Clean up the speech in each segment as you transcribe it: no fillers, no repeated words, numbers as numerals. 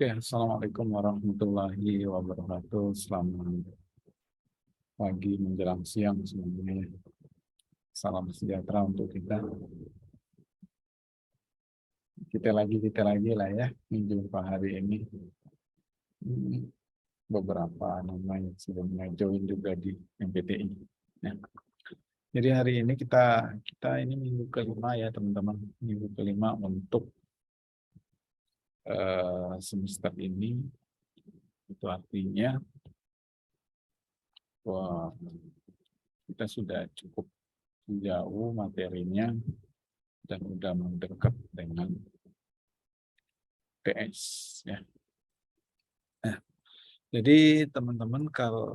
Oke, Assalamualaikum warahmatullahi wabarakatuh. Selamat pagi menjelang siang semuanya. Salam sejahtera untuk kita. Kita lagi lah ya menjumpa hari ini. Beberapa nama yang sebelumnya join juga di MPTI. Ya. Jadi hari ini kita ini minggu kelima ya teman-teman, minggu kelima untuk semester ini. Itu artinya wah, kita sudah cukup jauh materinya dan sudah mendekat dengan PS ya. Nah, jadi teman-teman kalau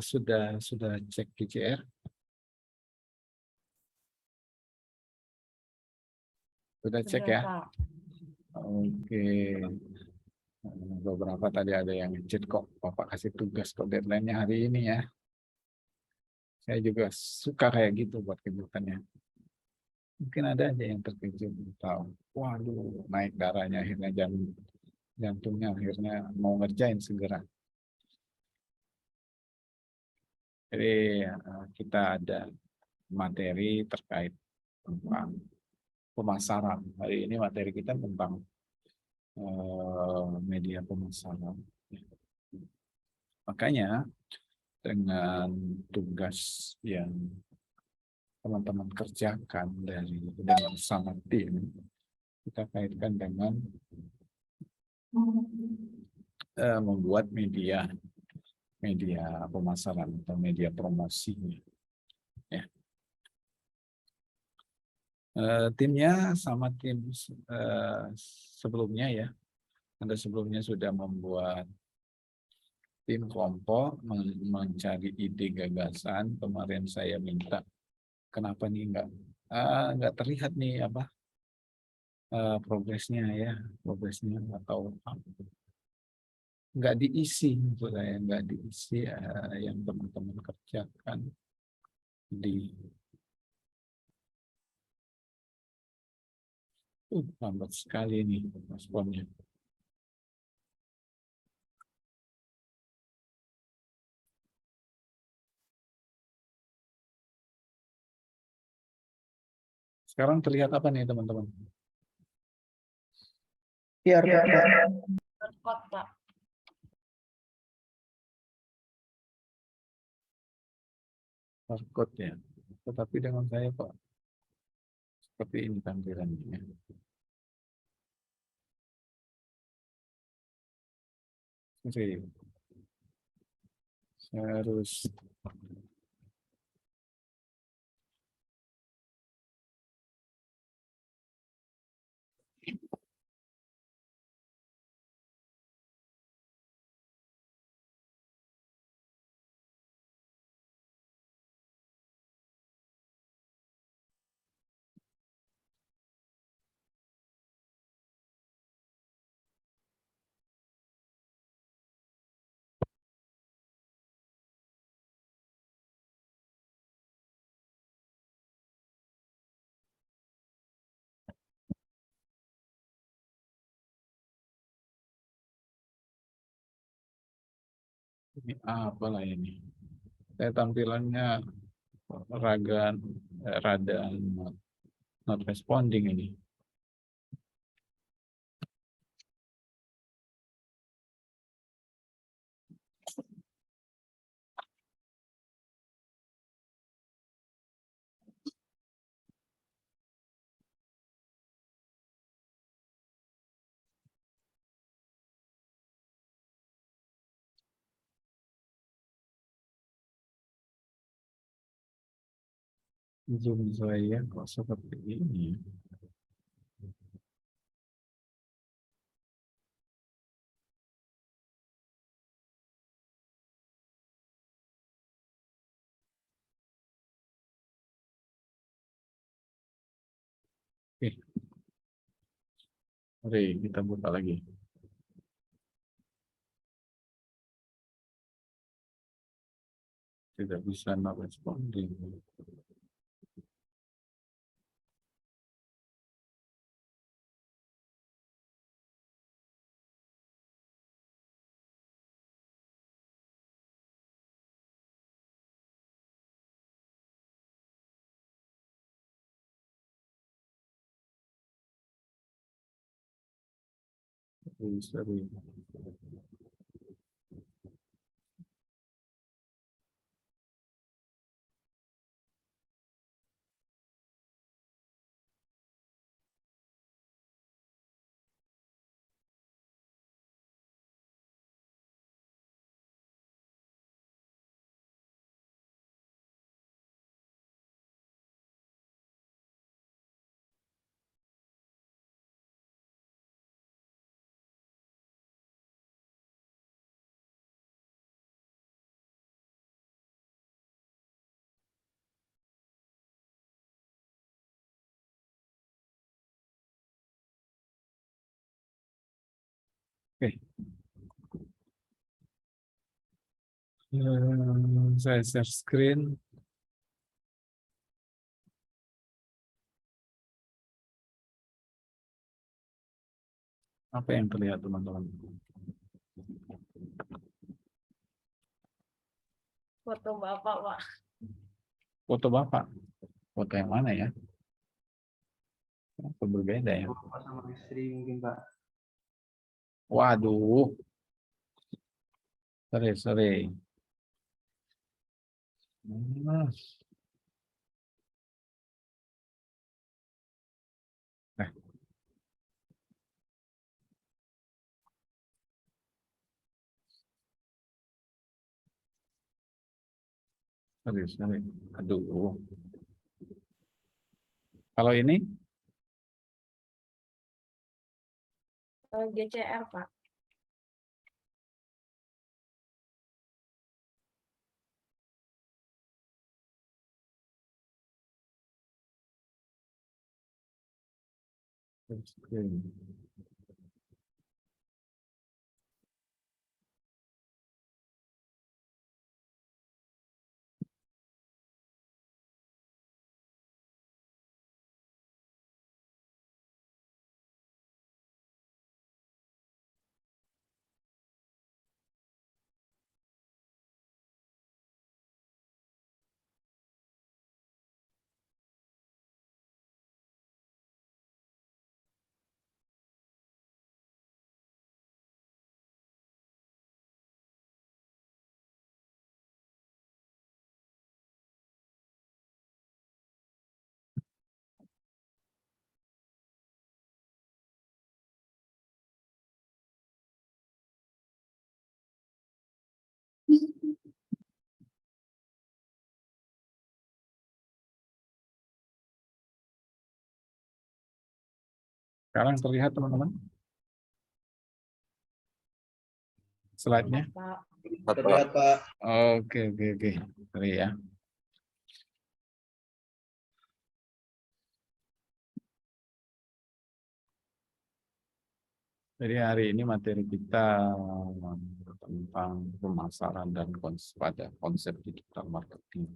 sudah cek PCR, sudah cek ya. Oke. Beberapa tadi ada yang ngechat kok Bapak kasih tugas kok deadline-nya hari ini ya. Saya juga suka kayak gitu buat kejutannya. Mungkin ada aja yang terkejut tahu. Waduh, naik darahnya akhirnya jantungnya akhirnya mau ngerjain segera. Jadi kita ada materi terkait tentang pemasaran. Hari ini materi kita tentang media pemasaran. Makanya dengan tugas yang teman-teman kerjakan dengan sama tim, kita kaitkan dengan membuat media pemasaran atau media promosi. Ya. Timnya sama tim sebelumnya ya. Anda sebelumnya sudah membuat tim kelompok mencari ide gagasan. Kemarin saya minta kenapa nih nggak terlihat nih apa progresnya atau nggak diisi, saya nggak diisi yang teman-teman kerjakan di lambat sekali nih responnya. Sekarang terlihat apa nih teman-teman? QR Code, Pak. Barcode ya. Tetapi dengan saya Pak seperti ini tampilannya. Oke. Saya harus ini apalah ini. Saya tampilannya rada not responding ini. Zoom saya kok seperti ini. Oke, mari kita buka lagi. Tidak bisa not responding. Sorry. Oke. Saya share screen. Apa yang terlihat teman-teman? Foto Bapak, Pak. Foto Bapak. Foto yang mana ya? Apa berbeda ya? Bapak sama istri mungkin Pak. Waduh. Sorry. Eh, sorry. Aduh. Kalau ini? GCR, Pak. Screen. Sekarang terlihat teman-teman? Slide-nya? Pak. Terlihat Pak. Oke. Sorry ya. Jadi hari ini materi kita tentang pemasaran dan pada konsep digital marketing.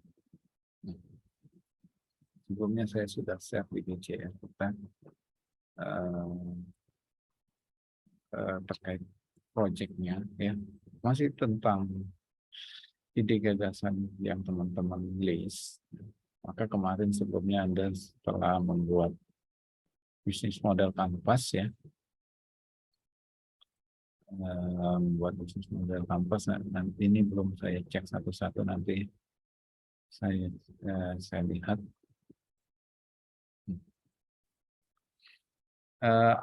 Nah, sebelumnya saya sudah share di GCR kita terkait proyeknya ya. Masih tentang ide gagasan yang teman-teman list. Maka kemarin sebelumnya Anda setelah membuat bisnis model kanvas ya, membuat bisnis model kanvas. Nanti ini belum saya cek satu-satu, nanti saya lihat.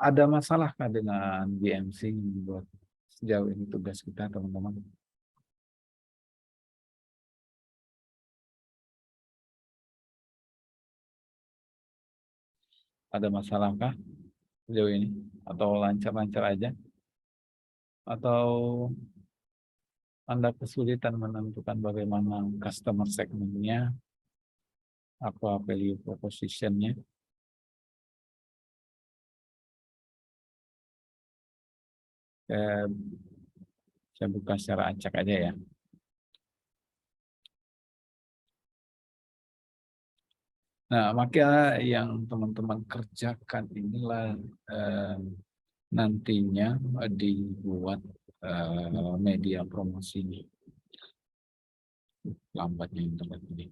Ada masalahkah dengan BMC buat sejauh ini tugas kita teman-teman? Ada masalahkah sejauh ini? Atau lancar-lancar aja? Atau Anda kesulitan menentukan bagaimana customer segmentnya, apa value proposition-nya? Saya buka secara acak aja ya. Nah, maka yang teman-teman kerjakan inilah nantinya dibuat media promosinya. Lambatnya internet ini.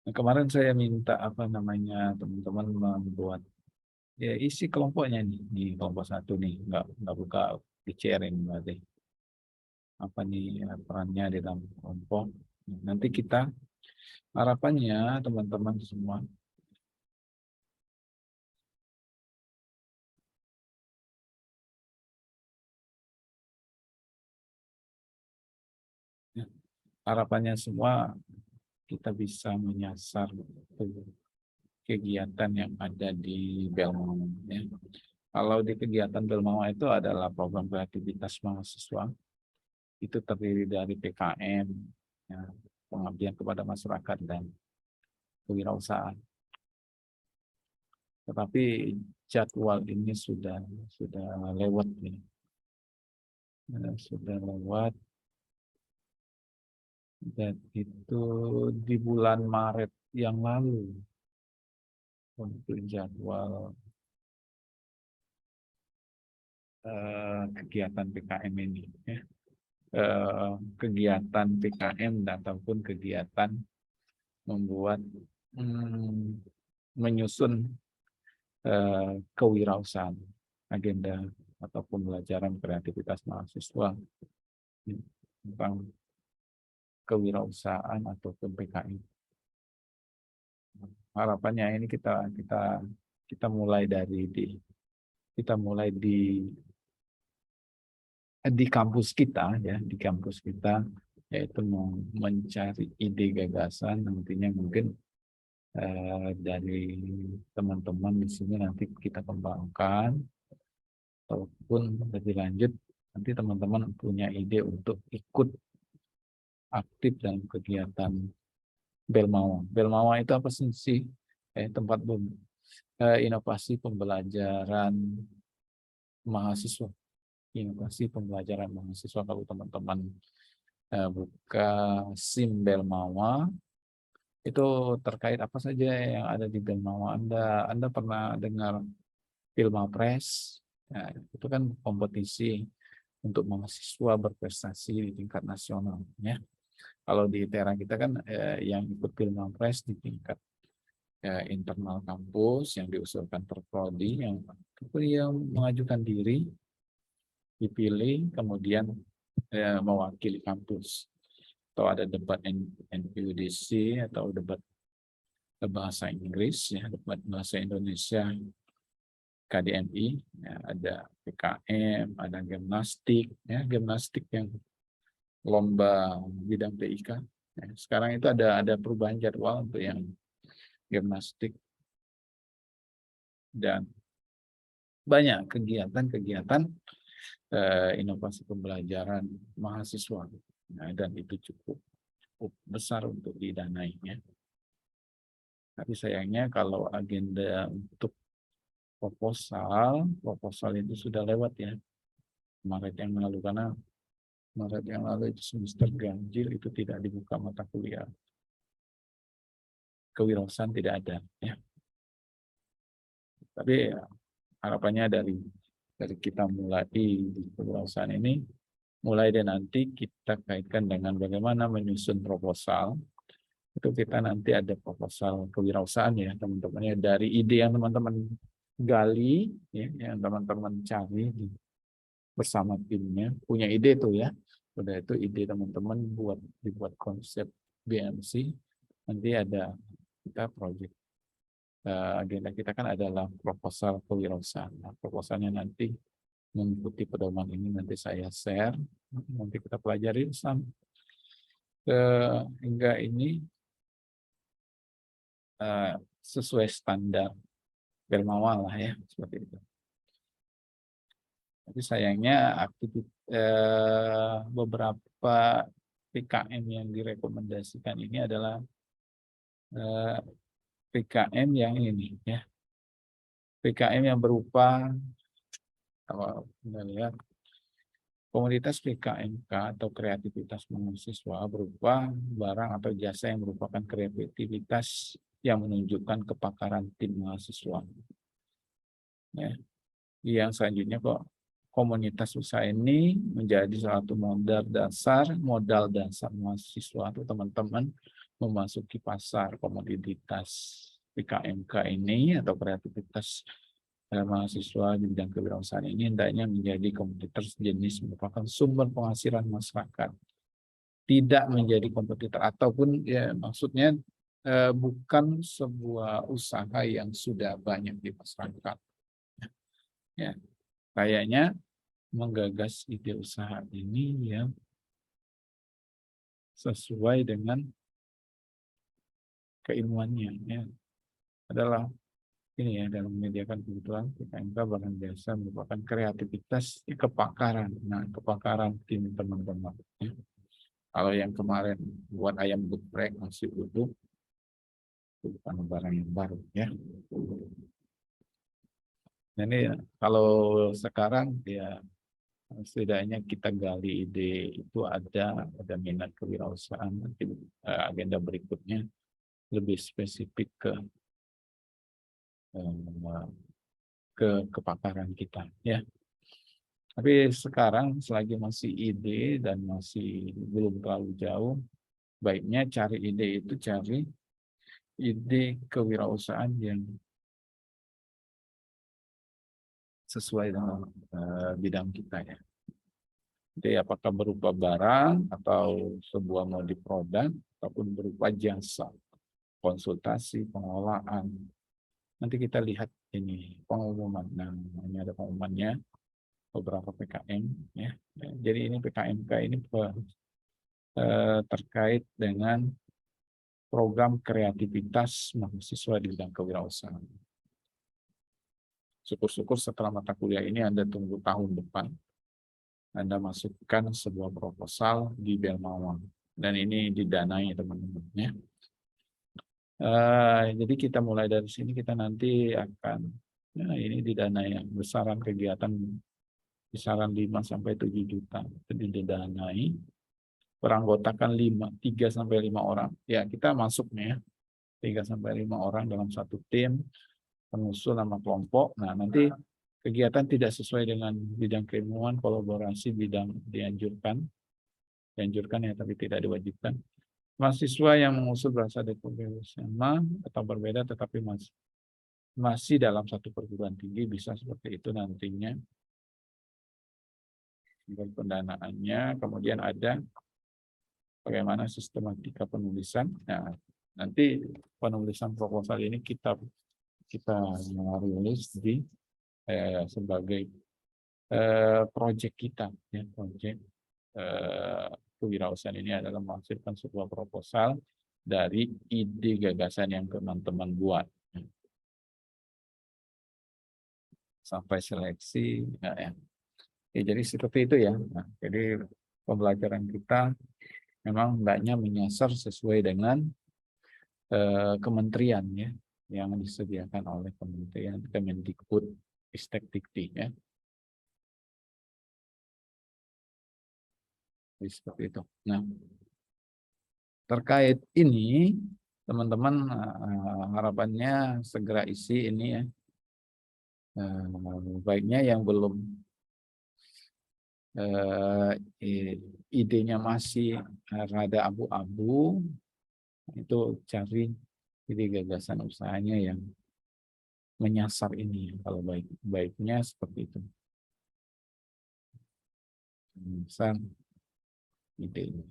Nah, kemarin saya minta apa namanya teman-teman membuat ya isi kelompoknya nih di kelompok 1 nih, nggak buka di-share-in berarti apa nih perannya di dalam kelompok. Nanti kita harapannya teman-teman semua ya, harapannya semua kita bisa menyasar kegiatan yang ada di Belmau. Ya. Kalau di kegiatan Belmau itu adalah program kreativitas mahasiswa, itu terdiri dari PKM, ya, pengabdian kepada masyarakat dan kewirausahaan. Tetapi jadwal ini sudah lewat nih, sudah lewat dan itu di bulan Maret yang lalu untuk jadwal kegiatan PKM ini, ya. Kegiatan PKM ataupun kegiatan membuat menyusun kewirausahaan, agenda atau pembelajaran kreativitas mahasiswa tentang kewirausahaan ataupun PKM. Harapannya ini kita mulai di kampus kita, ya, di kampus kita, yaitu mencari ide gagasan. Nantinya mungkin dari teman-teman di sini nanti kita kembangkan, ataupun lebih lanjut nanti teman-teman punya ide untuk ikut aktif dalam kegiatan Belmawa. Belmawa itu apa sih? Tempat inovasi pembelajaran mahasiswa. Inovasi pembelajaran mahasiswa. Kalau teman-teman buka SIM Belmawa, itu terkait apa saja yang ada di Belmawa. Anda pernah dengar Filmapres? Ya, itu kan kompetisi untuk mahasiswa berprestasi di tingkat nasional, ya. Kalau di ITERA kita kan yang ikut Filmapres di tingkat internal kampus yang diusulkan per prodi, yang mengajukan diri dipilih kemudian mewakili kampus, atau ada debat NPUDC atau debat bahasa Inggris, ya, debat bahasa Indonesia KDMI, ya, ada PKM, ada gimnastik, ya, gimnastik yang lomba bidang TIK. Ya, sekarang itu ada perubahan jadwal untuk yang gimnastik dan banyak kegiatan-kegiatan inovasi pembelajaran mahasiswa. Nah, dan itu cukup besar untuk didanainya. Tapi sayangnya kalau agenda untuk proposal itu sudah lewat, ya, Maret yang lalu, karena Maret yang lalu itu semester ganjil, itu tidak dibuka mata kuliah kewirausahaan, tidak ada, ya. Tapi ya, harapannya dari kita mulai di kewirausahaan ini, mulai dari nanti kita kaitkan dengan bagaimana menyusun proposal. Itu kita nanti ada proposal kewirausahaan, ya, teman-teman, ya, dari ide yang teman-teman gali, ya, yang teman-teman cari bersama timnya, punya ide tuh, ya. Udah itu ide teman-teman dibuat konsep BMC, nanti ada kita project. Agenda kita kan adalah proposal kewirausahaan. Nah, proposalnya nanti mengikuti pedoman ini, nanti saya share, nanti kita pelajari bersama hingga ini sesuai standar Belmawa lah, ya, seperti itu. Tapi sayangnya beberapa PKM yang direkomendasikan ini adalah PKM yang ini, ya, PKM yang berupa kalau kita lihat komoditas PKMK atau kreativitas mahasiswa berupa barang atau jasa yang merupakan kreativitas yang menunjukkan kepakaran tim mahasiswa. Ya. Yang selanjutnya kok komunitas usaha ini menjadi satu modal dasar mahasiswa atau teman-teman memasuki pasar komoditas PKMK ini atau kreativitas mahasiswa di bidang kewirausahaan ini hendaknya menjadi komoditas jenis merupakan sumber penghasilan masyarakat, tidak menjadi kompetitor ataupun ya maksudnya bukan sebuah usaha yang sudah banyak di masyarakat. Ya, kayaknya menggagas ide usaha ini yang sesuai dengan keilmuannya, ya, adalah ini ya, dalam menyediakan kebutuhan PKMK barang jasa merupakan kreativitas kepakaran. Nah, kepakaran tim teman-teman. Ya. Kalau yang kemarin buat ayam geprek masih utuh, itu bukan barang yang baru ya. Nah, ini kalau sekarang ya setidaknya kita gali ide itu ada minat kewirausahaan. Nanti agenda berikutnya lebih spesifik ke kepakaran kita ya. Tapi sekarang selagi masih ide dan masih belum terlalu jauh, baiknya cari ide itu cari ide kewirausahaan yang sesuai dengan bidang kita ya. Jadi apakah berupa barang atau sebuah modif produk ataupun berupa jasa, konsultasi, pengolahan. Nanti kita lihat ini pengumuman. Nah, ini ada pengumumannya beberapa PKM ya. Jadi ini PKMK ini terkait dengan program kreativitas mahasiswa di bidang kewirausahaan. Syukur-syukur setelah mata kuliah ini Anda tunggu tahun depan Anda masukkan sebuah proposal di Belmawang dan ini didanai teman-teman ya. Jadi kita mulai dari sini, kita nanti akan ini didanai besaran kegiatan kisaran 5 sampai 7 juta itu didanai, beranggotakan 3 sampai 5 orang. Ya, kita masuk nih ya. 3 sampai 5 orang dalam satu tim, pengusul nama kelompok. Nah, nanti kegiatan tidak sesuai dengan bidang keilmuan, kolaborasi bidang dianjurkan ya, tapi tidak diwajibkan. Mahasiswa yang mengusul berasal dari perguruan sama atau berbeda, tetapi masih dalam satu perguruan tinggi, bisa seperti itu nantinya. Dan pendanaannya, kemudian ada bagaimana sistematika penulisan. Nah, nanti penulisan proposal ini kita rilis di sebagai proyek kita ya, proyek kewirausahaan ini adalah menghasilkan sebuah proposal dari ide gagasan yang teman-teman buat sampai seleksi ya. Jadi seperti itu ya. Nah, jadi pembelajaran kita memang hendaknya menyasar sesuai dengan kementerian ya yang disediakan oleh kementerian Kemendikbud Ristekdikti ya. Jadi seperti itu. Nah, terkait ini teman-teman harapannya segera isi ini ya. Baiknya yang belum idenya masih rada abu-abu itu cari ide gagasan usahanya yang menyasar ini. Kalau baiknya seperti itu. Menyasar ide ini.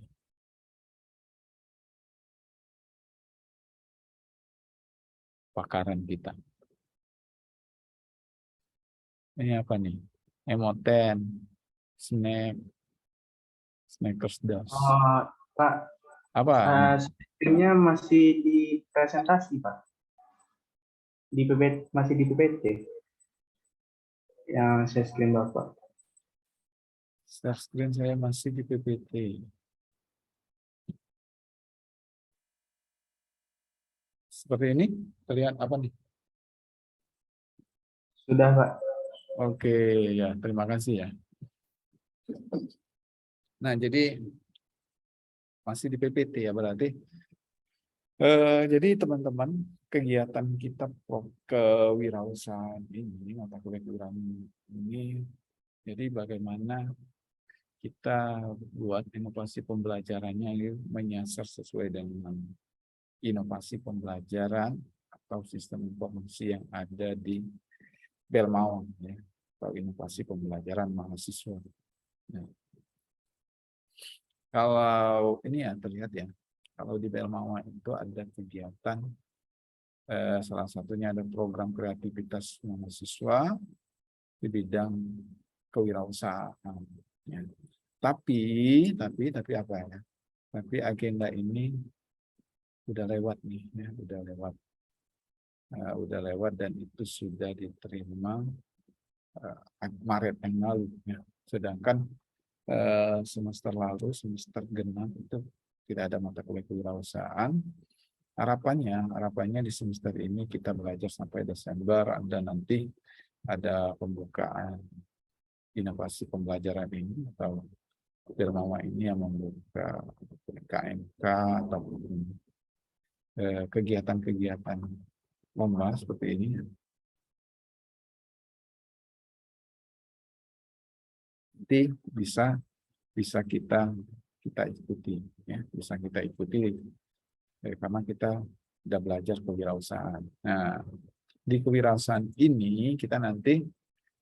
Pakaran kita. Ini apa nih? Emoten, Snackers Das. Pak, Apa? screen-nya masih di presentasi, Pak. Masih di PPT. Yang saya screen Bapak. Share screen saya masih di PPT. Seperti ini, terlihat apa nih? Sudah, Pak. Oke, ya, terima kasih ya. Nah, jadi masih di PPT ya berarti. Jadi teman-teman, kegiatan kita kewirausahaan ini, mata kuliah kewirausahaan ini, jadi bagaimana kita buat inovasi pembelajarannya menyasar sesuai dengan inovasi pembelajaran atau sistem informasi yang ada di Belmawang, ya, atau inovasi pembelajaran mahasiswa. Nah, kalau ini ya terlihat ya, kalau di Belmawang itu ada kegiatan, salah satunya ada program kreativitas mahasiswa di bidang kewirausahaan. Ya. Tapi apa ya? Tapi agenda ini udah lewat nih, ya, udah lewat dan itu sudah diterima Maret yang lalu. Ya. Sedangkan semester lalu, semester genap itu tidak ada mata kuliah kewirausahaan. Harapannya di semester ini kita belajar sampai Desember dan nanti ada pembukaan inovasi pembelajaran ini atau Belmawa ini yang membuka KMK ataupun kegiatan-kegiatan lomba seperti ini. Nanti bisa kita ikuti, ya, bisa kita ikuti karena kita sudah belajar kewirausahaan. Nah, di kewirausahaan ini kita nanti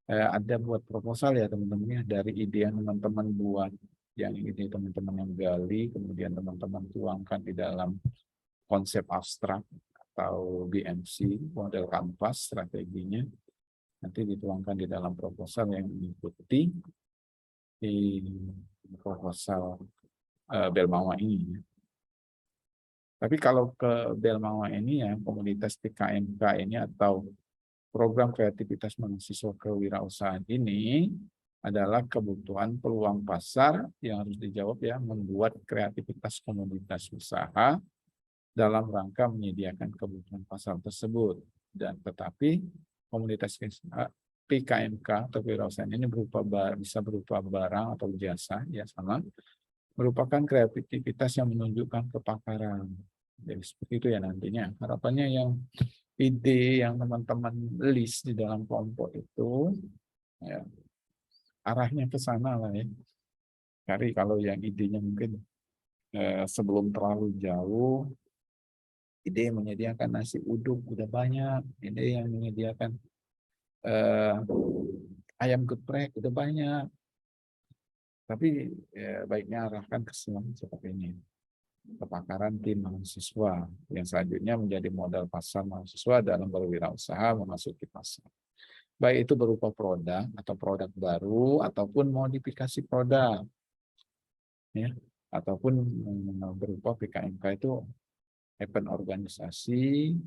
ada buat proposal ya teman-teman, ya, dari ide yang teman-teman buat, yang ini teman-teman yang gali, kemudian teman-teman tuangkan di dalam konsep abstrak atau BMC, model kanvas strateginya, nanti dituangkan di dalam proposal yang mengikuti di proposal Belmawa ini. Tapi kalau ke Belmawa ini ya, komunitas PKMK ini atau program kreativitas mahasiswa kewirausahaan ini adalah kebutuhan peluang pasar yang harus dijawab ya, membuat kreativitas komunitas usaha dalam rangka menyediakan kebutuhan pasar tersebut. Dan tetapi komunitas PKMK atau kewirausahaan ini bisa berupa barang atau jasa, ya sama, merupakan kreativitas yang menunjukkan kepakaran. Jadi seperti itu ya nantinya. Harapannya yang ide yang teman-teman list di dalam kelompok itu, ya, arahnya ke sana lah ya. Cari kalau yang idenya mungkin sebelum terlalu jauh, ide yang menyediakan nasi uduk udah banyak, ide yang menyediakan ayam geprek udah banyak. Tapi ya, baiknya arahkan ke seperti ini. Kepakaran tim mahasiswa yang selanjutnya menjadi modal pasar mahasiswa dalam berwirausaha memasuki pasar. Baik itu berupa produk atau produk baru ataupun modifikasi produk, ya, ataupun berupa PKMK itu event organisasi,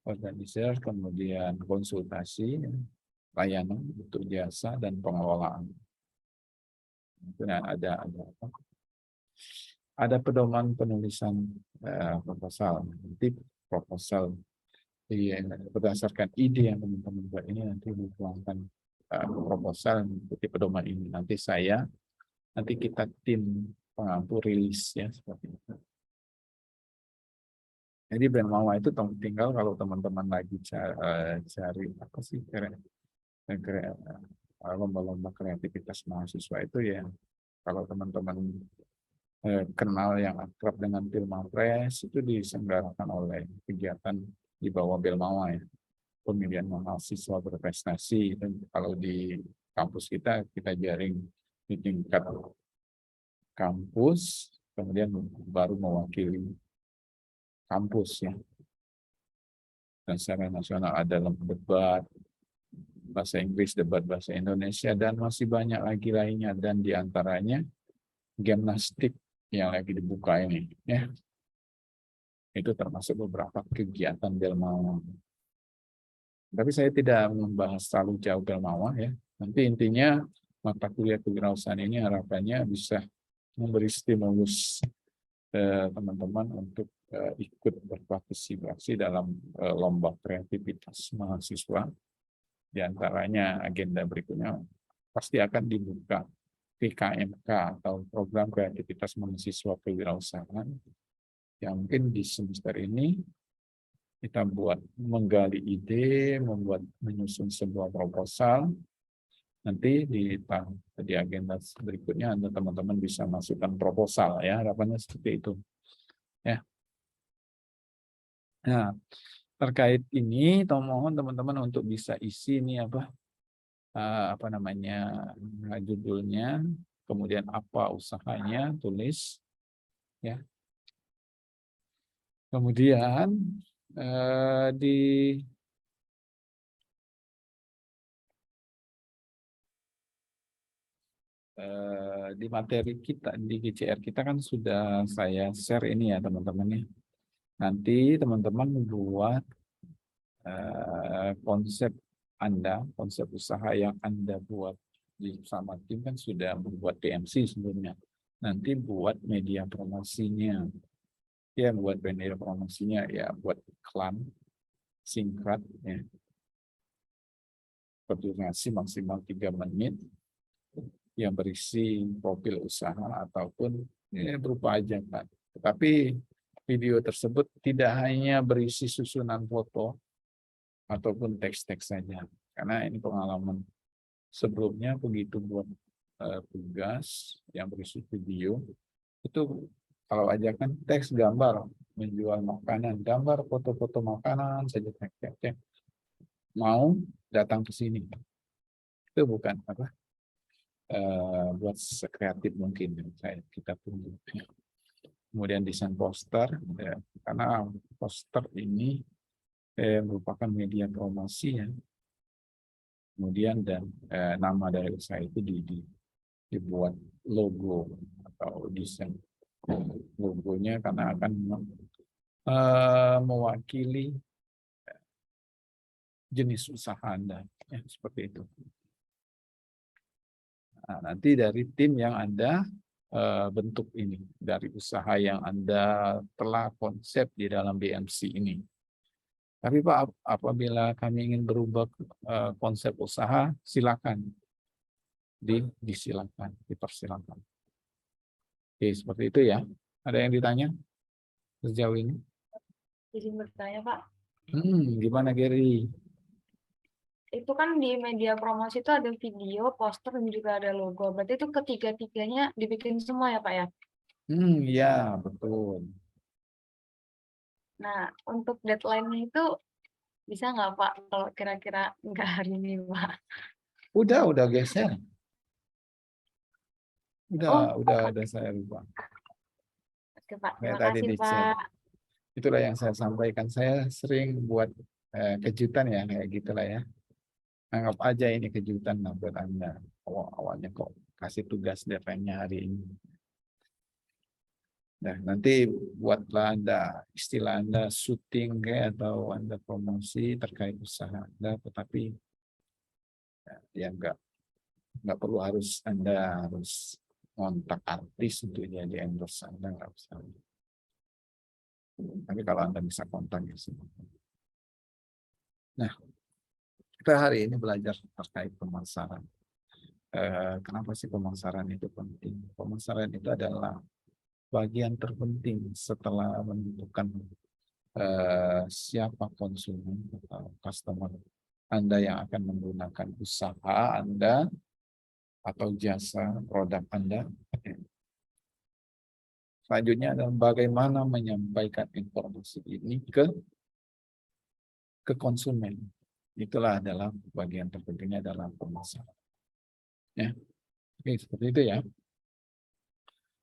organizer, kemudian konsultasi, layanan untuk jasa dan pengelolaan. Itu ada pedoman penulisan proposal. Nanti proposal berdasarkan ide yang teman-teman buat ini nanti dituangkan proposal mengikuti pedoman ini. Nanti kita tim pengampu rilis ya seperti itu. Jadi Belmawa itu tinggal kalau teman-teman lagi cari apa sih lomba-lomba kreativitas mahasiswa itu ya, kalau teman-teman kenal yang akrab dengan Filmapres itu diselenggarakan oleh kegiatan di bawah Belmawa ya, pemilihan mahasiswa berprestasi. Dan kalau di kampus kita jaring di tingkat kampus, kemudian baru mewakili kampus ya. Dan secara nasional ada debat bahasa Inggris, debat bahasa Indonesia, dan masih banyak lagi lainnya, dan diantaranya gimnastik yang lagi dibuka ini ya, itu termasuk beberapa kegiatan Belmawa. Tapi saya tidak membahas terlalu jauh Belmawa ya. Nanti intinya mata kuliah kewirausahaan ini harapannya bisa memberi stimulus teman-teman untuk ikut berpartisipasi dalam lomba kreativitas mahasiswa. Di antaranya agenda berikutnya pasti akan dibuka PKMK atau program kreativitas mahasiswa kewirausahaan yang mungkin di semester ini kita buat menggali ide, menyusun sebuah proposal. Nanti di agenda berikutnya Anda teman-teman bisa masukkan proposal ya, harapannya seperti itu. Ya. Nah, terkait ini, mohon teman-teman untuk bisa isi ini apa namanya judulnya, kemudian apa usahanya, tulis ya. Kemudian di materi kita di GCR kita kan sudah saya share ini ya teman-teman ya. Nanti teman-teman buat konsep Anda, konsep usaha yang Anda buat sama tim kan sudah membuat PMC sebelumnya. Nanti buat media promosinya. Ya, buat media promosinya ya buat iklan singkat ya. Berdurasi maksimal 3 menit yang berisi profil usaha ataupun ya, berupa ajakan. Tetapi video tersebut tidak hanya berisi susunan foto ataupun teks-teks saja. Karena ini pengalaman sebelumnya begitu buat tugas yang berisi video, itu kalau ajakan teks gambar, menjual makanan, gambar foto-foto makanan saja, cek. Mau datang ke sini. Itu bukan buat sekreatif mungkin kita tunggu. Kemudian desain poster ya, karena poster ini merupakan media promosi ya. Kemudian dan nama dari usaha itu dibuat logo atau desain logonya karena akan mewakili jenis usaha Anda ya, seperti itu. Nah, nanti dari tim yang Anda bentuk ini, dari usaha yang Anda telah konsep di dalam BMC ini. Tapi Pak, apabila kami ingin berubah konsep usaha, silakan. Disilakan, dipersilakan. Oke, seperti itu ya. Ada yang ditanya sejauh ini? Jadi bertanya Pak, Gimana Gary? itu kan di media promosi itu ada video, poster, dan juga ada logo. Berarti itu ketiga-tiganya dibikin semua ya Pak ya? Ya betul. Nah, untuk deadline-nya itu bisa nggak Pak kalau kira-kira nggak hari ini Pak? Udah geser. Oh, Udah saya lupa. oke Pak. Kayak Terima tadi kasih di chat. Pak. Itulah yang saya sampaikan. Saya sering buat kejutan ya kayak gitulah ya. Anggap aja ini kejutan lah buat Anda. Awalnya kok kasih tugas deadline-nya hari ini. Nah, nanti buatlah Anda, istilah Anda syuting kayak atau Anda promosi terkait usaha Anda, tetapi ya nggak perlu Anda harus kontak artis untuk jadi endorse Anda, nggak usah. Tapi kalau Anda bisa kontak ya sih. Nah, kita hari ini belajar terkait pemasaran. Kenapa sih pemasaran itu penting? Pemasaran itu adalah bagian terpenting setelah menentukan siapa konsumen atau customer Anda yang akan menggunakan usaha Anda atau jasa produk Anda. Selanjutnya adalah bagaimana menyampaikan informasi ini ke konsumen. Itulah adalah bagian terpentingnya dalam pemasaran. Ya. Oke, seperti itu ya.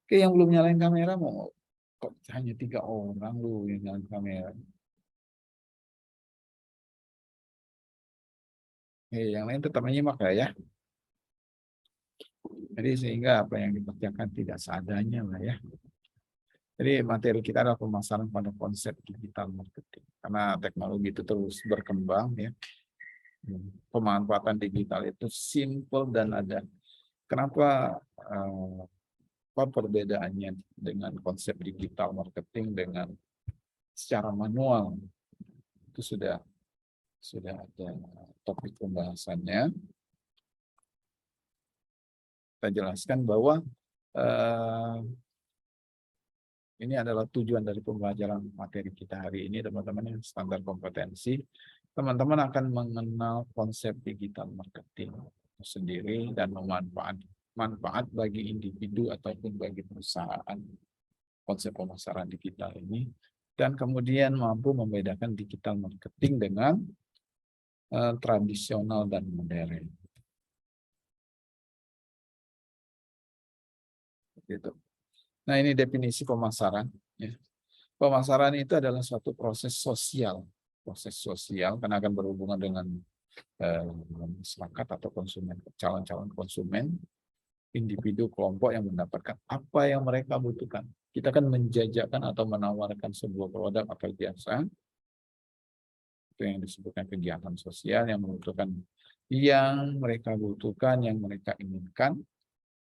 Oke, yang belum nyalain kamera mau kok hanya 3 orang lu yang nyalain kamera. Oke, yang lain tetap menyimak ya. Jadi sehingga apa yang dikerjakan tidak seadanya lah ya. Jadi materi kita adalah pemasaran pada konsep digital marketing. Karena teknologi itu terus berkembang ya. Pemanfaatan digital itu simple dan ada. Kenapa apa perbedaannya dengan konsep digital marketing dengan secara manual? Itu sudah ada topik pembahasannya. Kita jelaskan bahwa ini adalah tujuan dari pembelajaran materi kita hari ini, teman-teman, yang standar kompetensi. Teman-teman akan mengenal konsep digital marketing sendiri dan manfaat bagi individu ataupun bagi perusahaan konsep pemasaran digital ini. dan kemudian mampu membedakan digital marketing dengan tradisional dan modern. Gitu. Nah, ini definisi pemasaran. Ya. Pemasaran itu adalah suatu proses sosial karena akan berhubungan dengan masyarakat atau konsumen, calon-calon konsumen, individu, kelompok yang mendapatkan apa yang mereka butuhkan. Kita akan menjajakan atau menawarkan sebuah produk atau jasa, itu yang disebutkan kegiatan sosial yang membutuhkan, yang mereka butuhkan, yang mereka inginkan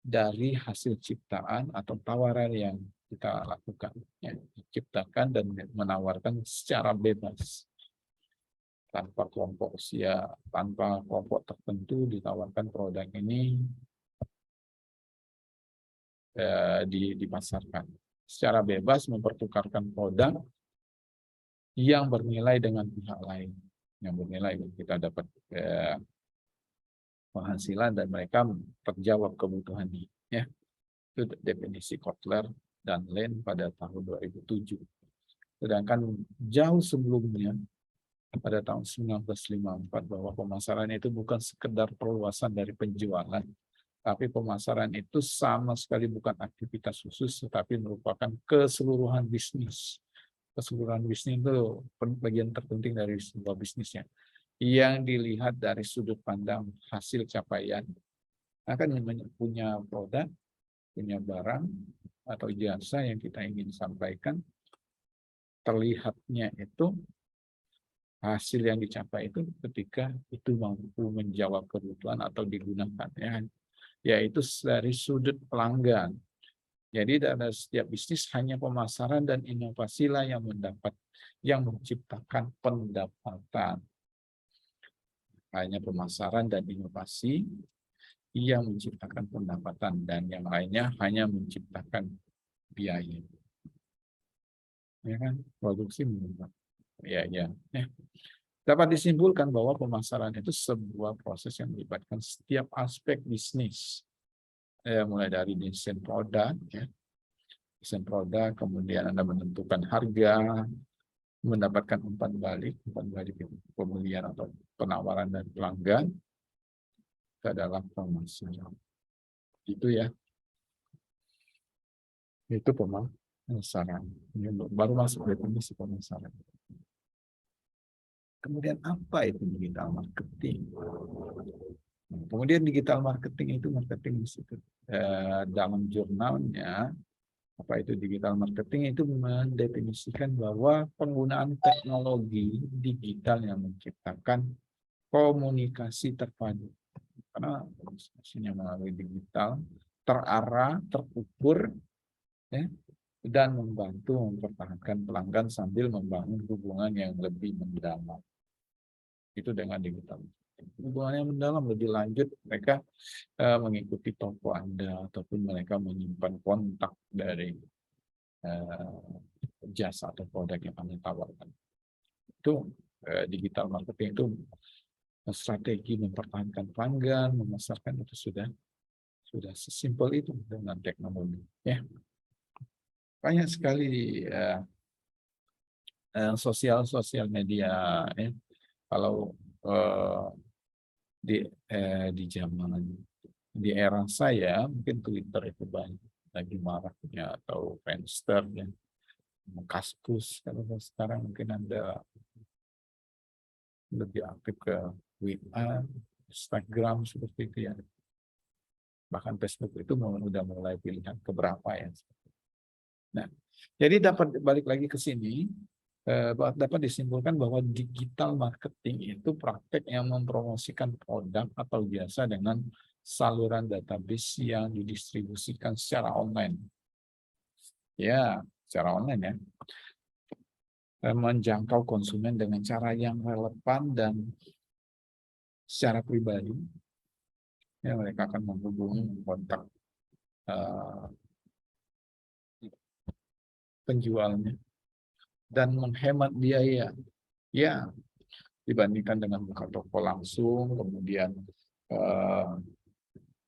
dari hasil ciptaan atau tawaran yang kita lakukan, ya, diciptakan dan menawarkan secara bebas, tanpa kelompok usia, tanpa kelompok tertentu, ditawarkan produk ini dipasarkan secara bebas, mempertukarkan produk yang bernilai dengan pihak lain, yang bernilai, kita dapat penghasilan dan mereka terjawab kebutuhannya. Ya, itu definisi Kotler dan Lane pada tahun 2007. Sedangkan jauh sebelumnya, pada tahun 1954, bahwa pemasaran itu bukan sekedar perluasan dari penjualan, tapi pemasaran itu sama sekali bukan aktivitas khusus, tetapi merupakan keseluruhan bisnis. Keseluruhan bisnis itu bagian terpenting dari sebuah bisnisnya, yang dilihat dari sudut pandang hasil capaian. Akan punya produk, punya barang atau jasa yang kita ingin sampaikan, terlihatnya itu hasil yang dicapai itu ketika itu mampu menjawab kebutuhan atau digunakan, ya, yaitu dari sudut pelanggan. Jadi dalam setiap bisnis hanya pemasaran dan inovasi lah yang menciptakan pendapatan. Hanya pemasaran dan inovasi yang menciptakan pendapatan, dan yang lainnya hanya menciptakan biaya. Ya kan? Produksi menambah biaya. Ya. Dapat disimpulkan bahwa pemasaran itu sebuah proses yang melibatkan setiap aspek bisnis. Mulai dari desain produk, ya. Desain produk, kemudian Anda menentukan harga, mendapatkan umpan balik pembelian atau penawaran dari pelanggan ke dalam pemasaran. Itu ya. Itu pemasaran. Baru masuk definisi pemasaran. Kemudian apa itu digital marketing? Kemudian digital marketing itu dalam jurnalnya, apa itu digital marketing, itu mendefinisikan bahwa penggunaan teknologi digital yang menciptakan komunikasi terpadu. Karena komunikasinya melalui digital, terarah, terukur, ya, dan membantu mempertahankan pelanggan sambil membangun hubungan yang lebih mendalam. Itu dengan digital. Hubungan yang mendalam lebih lanjut, mereka mengikuti toko Anda ataupun mereka menyimpan kontak dari jasa atau produk yang Anda tawarkan. Itu digital marketing itu strategi mempertahankan pelanggan, memasarkan, itu sudah sesimpel itu dengan teknologi. Ya, banyak sekali sosial media. Ya. Kalau di zaman, di era saya, mungkin Twitter itu banyak lagi maraknya, atau Friendster, ya, Kaskus. Kalau sekarang mungkin Anda lebih aktif ke WA, Instagram, seperti itu ya. Bahkan Facebook itu sudah mulai pilihan keberapa ya. Nah, jadi dapat balik lagi ke sini, dapat disimpulkan bahwa digital marketing itu praktek yang mempromosikan produk atau jasa dengan saluran database yang didistribusikan secara online. Ya, secara online ya. Menjangkau konsumen dengan cara yang relevan dan secara pribadi. Ya, mereka akan menghubungi kontak penjualnya dan menghemat biaya, ya, dibandingkan dengan buka toko langsung, kemudian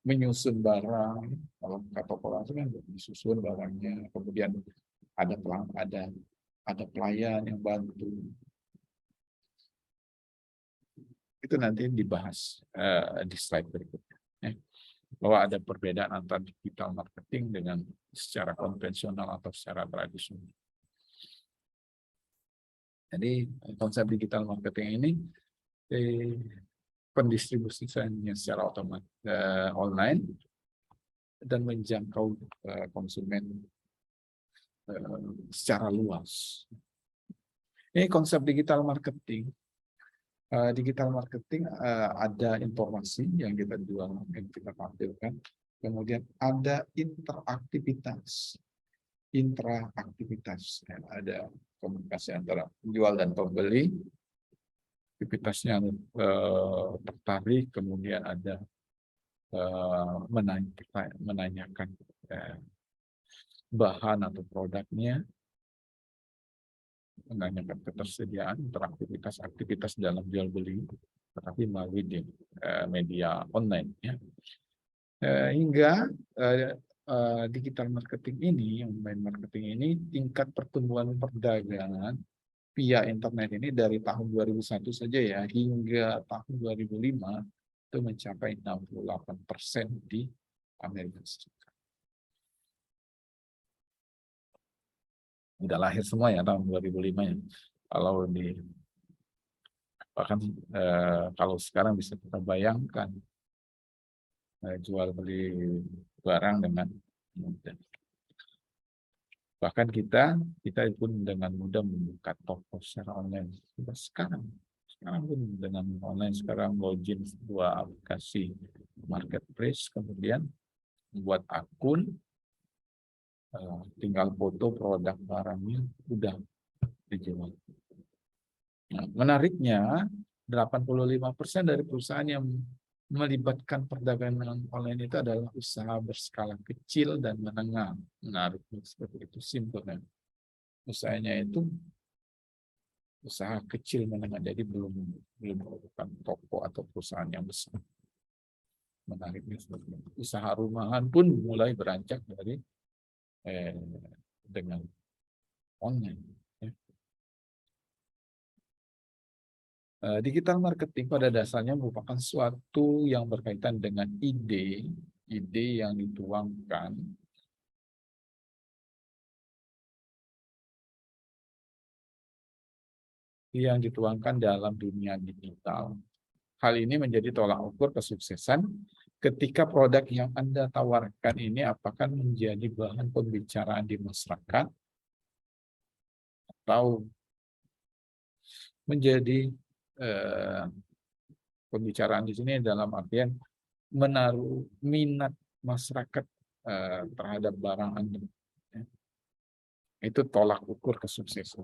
menyusun barang. Kalau buka toko langsung kan disusun barangnya, kemudian ada ada pelayan yang bantu. Itu nanti dibahas di slide berikutnya. Bahwa ada perbedaan antara digital marketing dengan secara konvensional atau secara tradisional. Jadi konsep digital marketing ini pendistribusiannya secara otomatis online dan menjangkau konsumen secara luas. Ini konsep digital marketing. Digital marketing ada informasi yang kita jual, yang kita tampilkan. Kemudian ada interaktivitas. Ada komunikasi antara penjual dan pembeli. Aktivitasnya tertarik, kemudian ada menanyakan bahan atau produknya, menanyakan ketersediaan, aktivitas dalam jual beli, tetapi melalui media online. Ya. Hingga digital marketing ini, online marketing ini, tingkat pertumbuhan perdagangan via internet ini dari tahun 2001 saja ya, hingga tahun 2005 itu mencapai 68% di Amerika Serikat. Udah lahir semua ya tahun 2005 ya. Kalau bahkan kalau sekarang bisa kita bayangkan jual beli barang dengan mudah. Bahkan kita pun dengan mudah membuka toko secara online. Sekarang pun dengan online, sekarang login sebuah aplikasi marketplace, kemudian buat akun, tinggal foto produk barangnya, udah dijual. Nah, menariknya 85% dari perusahaan yang melibatkan perdagangan online itu adalah usaha berskala kecil dan menengah. Menarik seperti itu, simpelnya. Usahanya itu usaha kecil menengah, jadi belum merupakan toko atau perusahaan yang besar. Menariknya seperti itu. Usaha rumahan pun mulai beranjak dari dengan online. Digital marketing pada dasarnya merupakan suatu yang berkaitan dengan ide yang dituangkan dalam dunia digital. Hal ini menjadi tolak ukur kesuksesan ketika produk yang Anda tawarkan ini apakah menjadi bahan pembicaraan di masyarakat atau menjadi pembicaraan di sini dalam artian menaruh minat masyarakat terhadap barang Anda. Itu tolak ukur kesuksesan.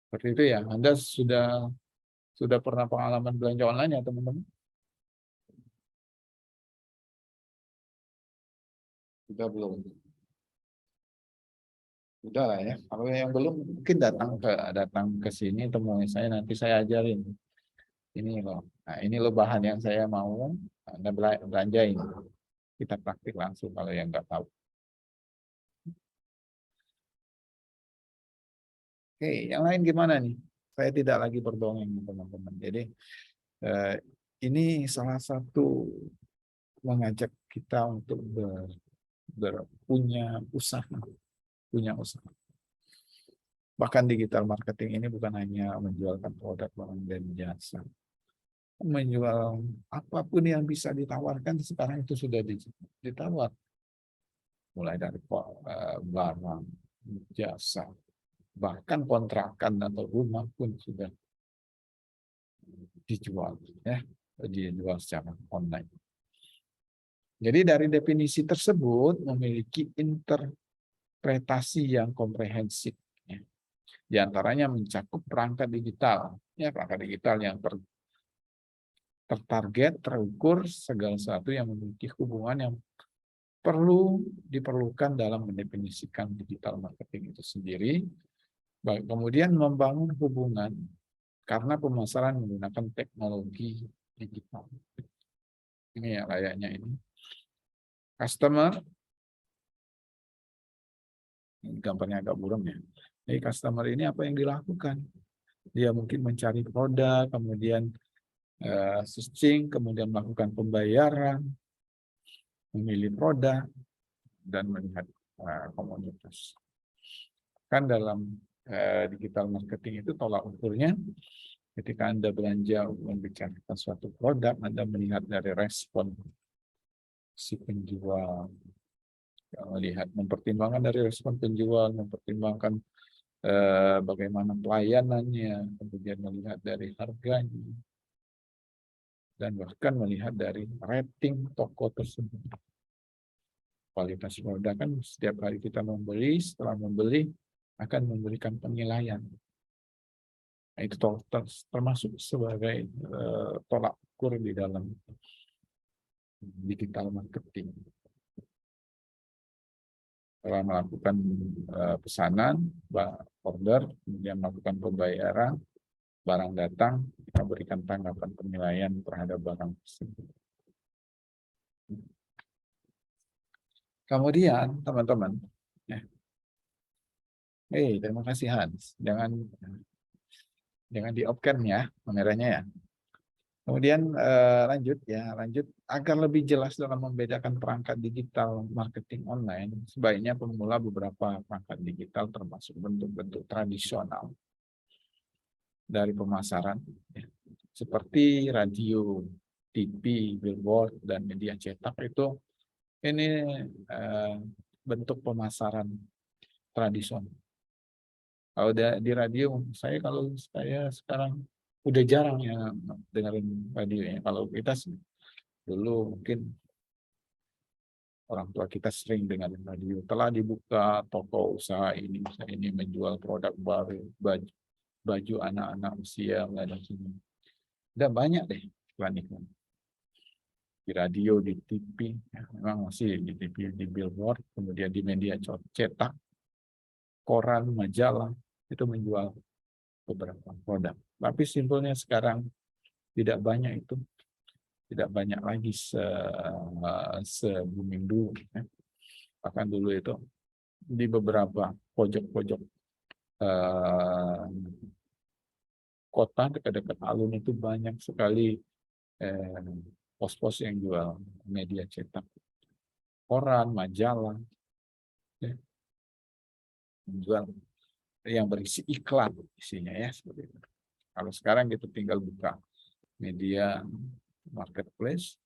Seperti itu ya. Anda sudah pernah pengalaman belanja online ya teman-teman? Sudah belum? Sudah lah ya. Kalau yang belum mungkin datang ke sini temui saya, nanti saya ajarin. Ini loh. Nah, ini loh bahan yang saya mau Anda belanjain. Kita praktik langsung kalau yang nggak tahu. Oke, yang lain gimana nih? Saya tidak lagi berdongeng teman-teman. Jadi ini salah satu mengajak kita untuk punya usaha. Bahkan digital marketing ini bukan hanya menjualkan produk, barang dan jasa. Menjual apapun yang bisa ditawarkan sekarang itu sudah ditawar. Mulai dari barang, jasa, bahkan kontrakan atau rumah pun sudah dijual secara online. Jadi dari definisi tersebut memiliki interpretasi yang komprehensif. Di antaranya mencakup perangkat digital. Perangkat digital yang tertarget, terukur, segala sesuatu yang memiliki hubungan yang diperlukan dalam mendefinisikan digital marketing itu sendiri. Kemudian membangun hubungan karena pemasaran menggunakan teknologi digital. Ini ya layaknya ini. Customer Ini gambarnya agak buram ya. Jadi customer ini apa yang dilakukan? Dia mungkin mencari produk, kemudian searching, kemudian melakukan pembayaran, memilih produk, dan melihat komunitas. Kan dalam digital marketing itu tolak ukurnya, ketika Anda belanja membicarakan suatu produk, Anda melihat dari respon si penjual, melihat, mempertimbangkan dari respon penjual, mempertimbangkan bagaimana pelayanannya, kemudian melihat dari harganya, dan bahkan melihat dari rating toko tersebut. Kualitas produk kan setiap kali kita membeli, setelah membeli akan memberikan penilaian. Nah, itu termasuk sebagai tolak ukur di dalam digital marketing. Setelah melakukan pesanan, order, kemudian melakukan pembayaran, barang datang, kita berikan tanggapan penilaian terhadap barang tersebut. Kemudian, teman-teman, terima kasih Hans. Jangan di-off-kan ya kameranya ya. Kemudian lanjut agar lebih jelas dalam membedakan perangkat digital marketing online, sebaiknya pemula beberapa perangkat digital termasuk bentuk-bentuk tradisional dari pemasaran seperti radio, TV, billboard, dan media cetak. Itu ini bentuk pemasaran tradisional. Kalau di radio, kalau saya sekarang udah jarang ya dengerin radio ya. Kalau kita dulu mungkin orang tua kita sering dengerin radio. Telah dibuka toko usaha ini menjual produk baru, baju anak-anak usia dan sini. Udah banyak deh iklan-iklan. Di radio, di TV, ya, memang masih di TV, di billboard, kemudian di media cetak, koran, majalah, itu menjual beberapa produk. Tapi simpelnya sekarang tidak banyak itu, tidak banyak lagi se-booming dulu. Bahkan dulu itu di beberapa pojok-pojok kota dekat-dekat alun itu banyak sekali pos-pos yang jual media cetak, koran, majalah, menjual yang berisi iklan isinya ya seperti itu. Kalau sekarang kita tinggal buka media marketplace,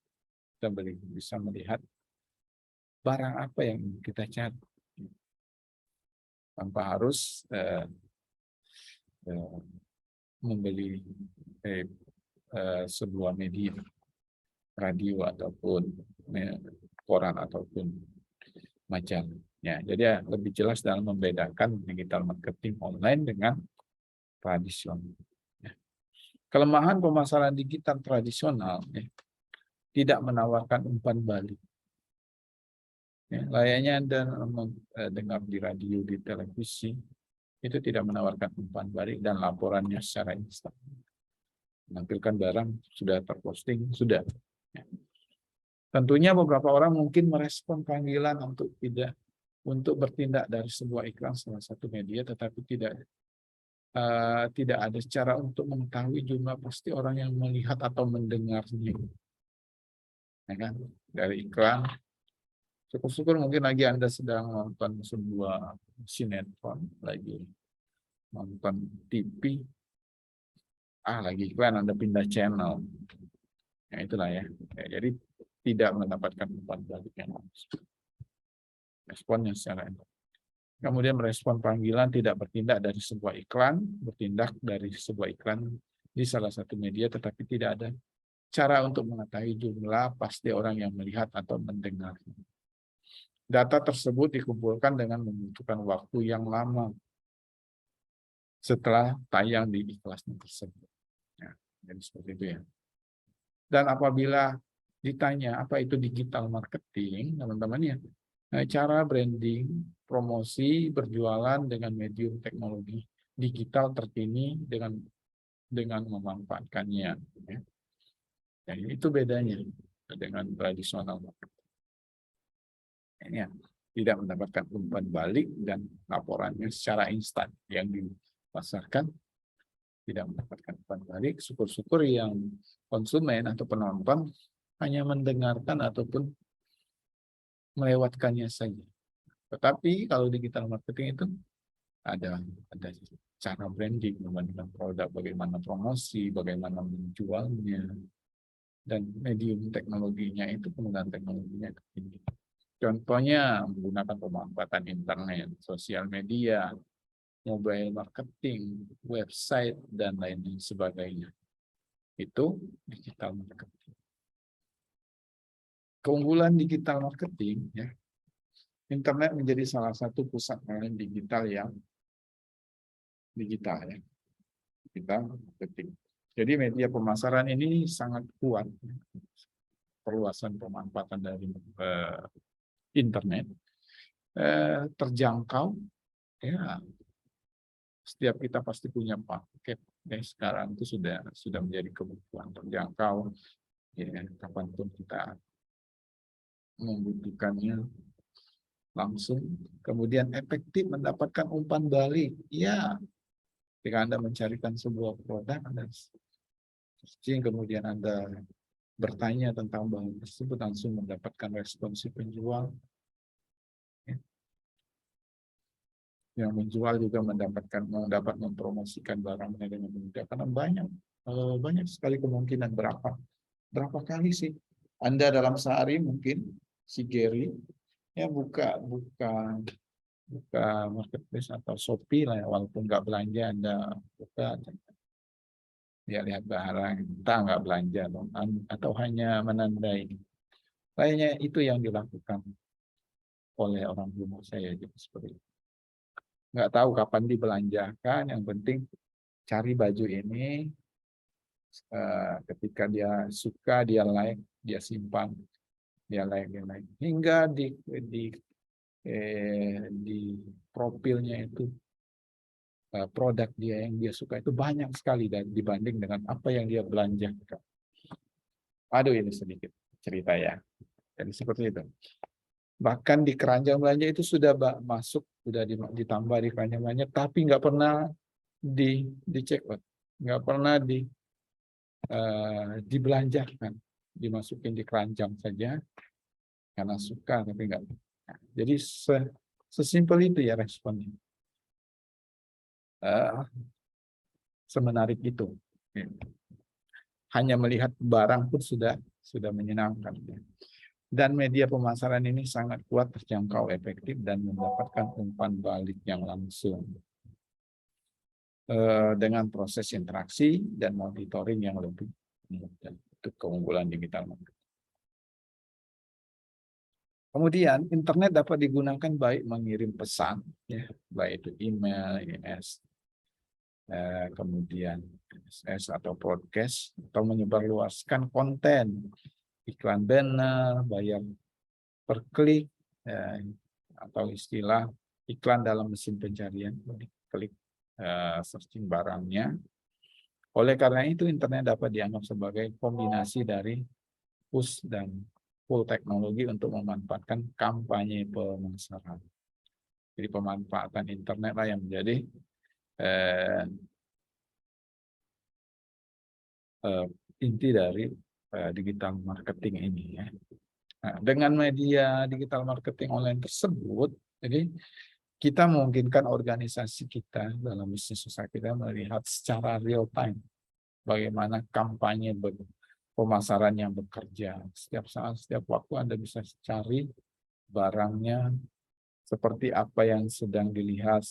kita bisa melihat barang apa yang kita cari tanpa harus membeli sebuah media radio ataupun koran ataupun majalah. Ya, jadi lebih jelas dalam membedakan digital marketing online dengan tradisional. Ya. Kelemahan pemasaran digital tradisional tidak menawarkan umpan balik. Ya, layaknya Anda dengar di radio, di televisi, itu tidak menawarkan umpan balik dan laporannya secara instan. Menampilkan barang sudah terposting, sudah. Ya. Tentunya beberapa orang mungkin merespon panggilan untuk bertindak dari sebuah iklan salah satu media, tetapi tidak ada cara untuk mengetahui jumlah pasti orang yang melihat atau mendengarnya. Ya kan? Dari iklan, syukur-syukur mungkin lagi Anda sedang nonton sebuah sinetron, lagi nonton TV, lagi iklan, Anda pindah channel. Ya itulah ya. Jadi tidak mendapatkan umpan balik yang langsung. Responnya secara instan. Kemudian merespon panggilan, tidak bertindak dari sebuah iklan, bertindak dari sebuah iklan di salah satu media, tetapi tidak ada cara untuk mengetahui jumlah pasti orang yang melihat atau mendengar. Data tersebut dikumpulkan dengan membutuhkan waktu yang lama setelah tayang di iklan tersebut. Ya, jadi seperti itu ya. Dan apabila ditanya apa itu digital marketing, teman-teman ya, cara branding, promosi, berjualan dengan medium teknologi digital terkini dengan memanfaatkannya. Ya. Jadi itu bedanya dengan tradisional marketing. Ya. tidak mendapatkan umpan balik dan laporannya secara instan yang dipasarkan tidak mendapatkan umpan balik. Syukur-syukur yang konsumen atau penonton hanya mendengarkan ataupun melewatkannya saja. Tetapi kalau digital marketing itu ada cara branding, membandingkan produk, bagaimana promosi, bagaimana menjualnya, dan medium teknologinya itu penggunaan teknologinya itu tinggi. Contohnya menggunakan pemanfaatan internet, sosial media, mobile marketing, website, dan lain sebagainya. Itu digital marketing. Keunggulan digital marketing, ya, internet menjadi salah satu pusat layanan digital yang digital, ya, digital marketing. Jadi media pemasaran ini sangat kuat, perluasan pemanfaatan dari internet, terjangkau, ya. Setiap kita pasti punya paket, ya, sekarang itu sudah menjadi kebutuhan, terjangkau, ya, kapanpun kita membutuhkannya langsung. Kemudian efektif mendapatkan umpan balik, ya. Jika Anda mencarikan sebuah produk, Anda searching, kemudian Anda bertanya tentang bahan tersebut, langsung mendapatkan respon si penjual. Yang menjual juga dapat mempromosikan barangnya dengan mudah, karena banyak sekali kemungkinan. Berapa kali sih Anda dalam sehari, mungkin si Gary ya buka marketplace atau Shopee lah, ya, walaupun nggak belanja, Anda buka, dia lihat barang, entah nggak belanja atau hanya menandai. Kayaknya itu yang dilakukan oleh orang rumah saya juga seperti itu. Nggak tahu kapan dibelanjakan, yang penting cari baju ini, ketika dia suka, dia like, dia simpan, dia like, hingga di profilnya itu produk dia yang dia suka itu banyak sekali dan dibanding dengan apa yang dia belanjakan. Aduh, ini sedikit cerita, ya. Jadi seperti itu. Bahkan di keranjang belanja itu sudah masuk, sudah ditambah di keranjang belanja, tapi nggak pernah di-check out, nggak pernah dibelanjakan, dimasukin di keranjang saja karena suka, tapi nggak. Jadi sesimpel itu, ya, responnya. Semenarik itu. Hanya melihat barang pun sudah menyenangkan. Dan media pemasaran ini sangat kuat, terjangkau, efektif, dan mendapatkan umpan balik yang langsung. Dengan proses interaksi dan monitoring yang lebih mudah. Itu keunggulan digital marketing. Kemudian internet dapat digunakan baik mengirim pesan, ya, baik itu email, SMS, kemudian SS atau broadcast, atau menyebarluaskan konten, iklan banner, bayar per klik, atau istilah iklan dalam mesin pencarian, klik searching barangnya. Oleh karena itu, internet dapat dianggap sebagai kombinasi dari push dan pull teknologi untuk memanfaatkan kampanye pemasaran. Jadi pemanfaatan internet lah yang menjadi inti dari digital marketing ini, ya. Nah, dengan media digital marketing online tersebut, jadi kita memungkinkan organisasi kita dalam bisnis usaha kita melihat secara real time bagaimana kampanye pemasaran yang bekerja. Setiap saat, setiap waktu Anda bisa cari barangnya, seperti apa yang sedang dilihat,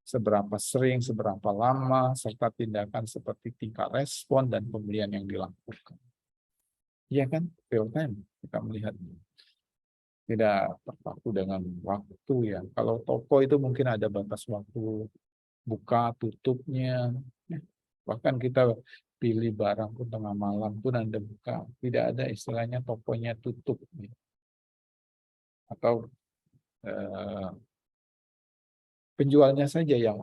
seberapa sering, seberapa lama, serta tindakan seperti tingkat respon dan pembelian yang dilakukan. Iya kan? Real time kita melihat. Tidak terpaku dengan waktu, ya. Kalau toko itu mungkin ada batas waktu buka tutupnya. Bahkan kita pilih barang pun tengah malam pun Anda buka. Tidak ada istilahnya tokonya tutup. Atau penjualnya saja yang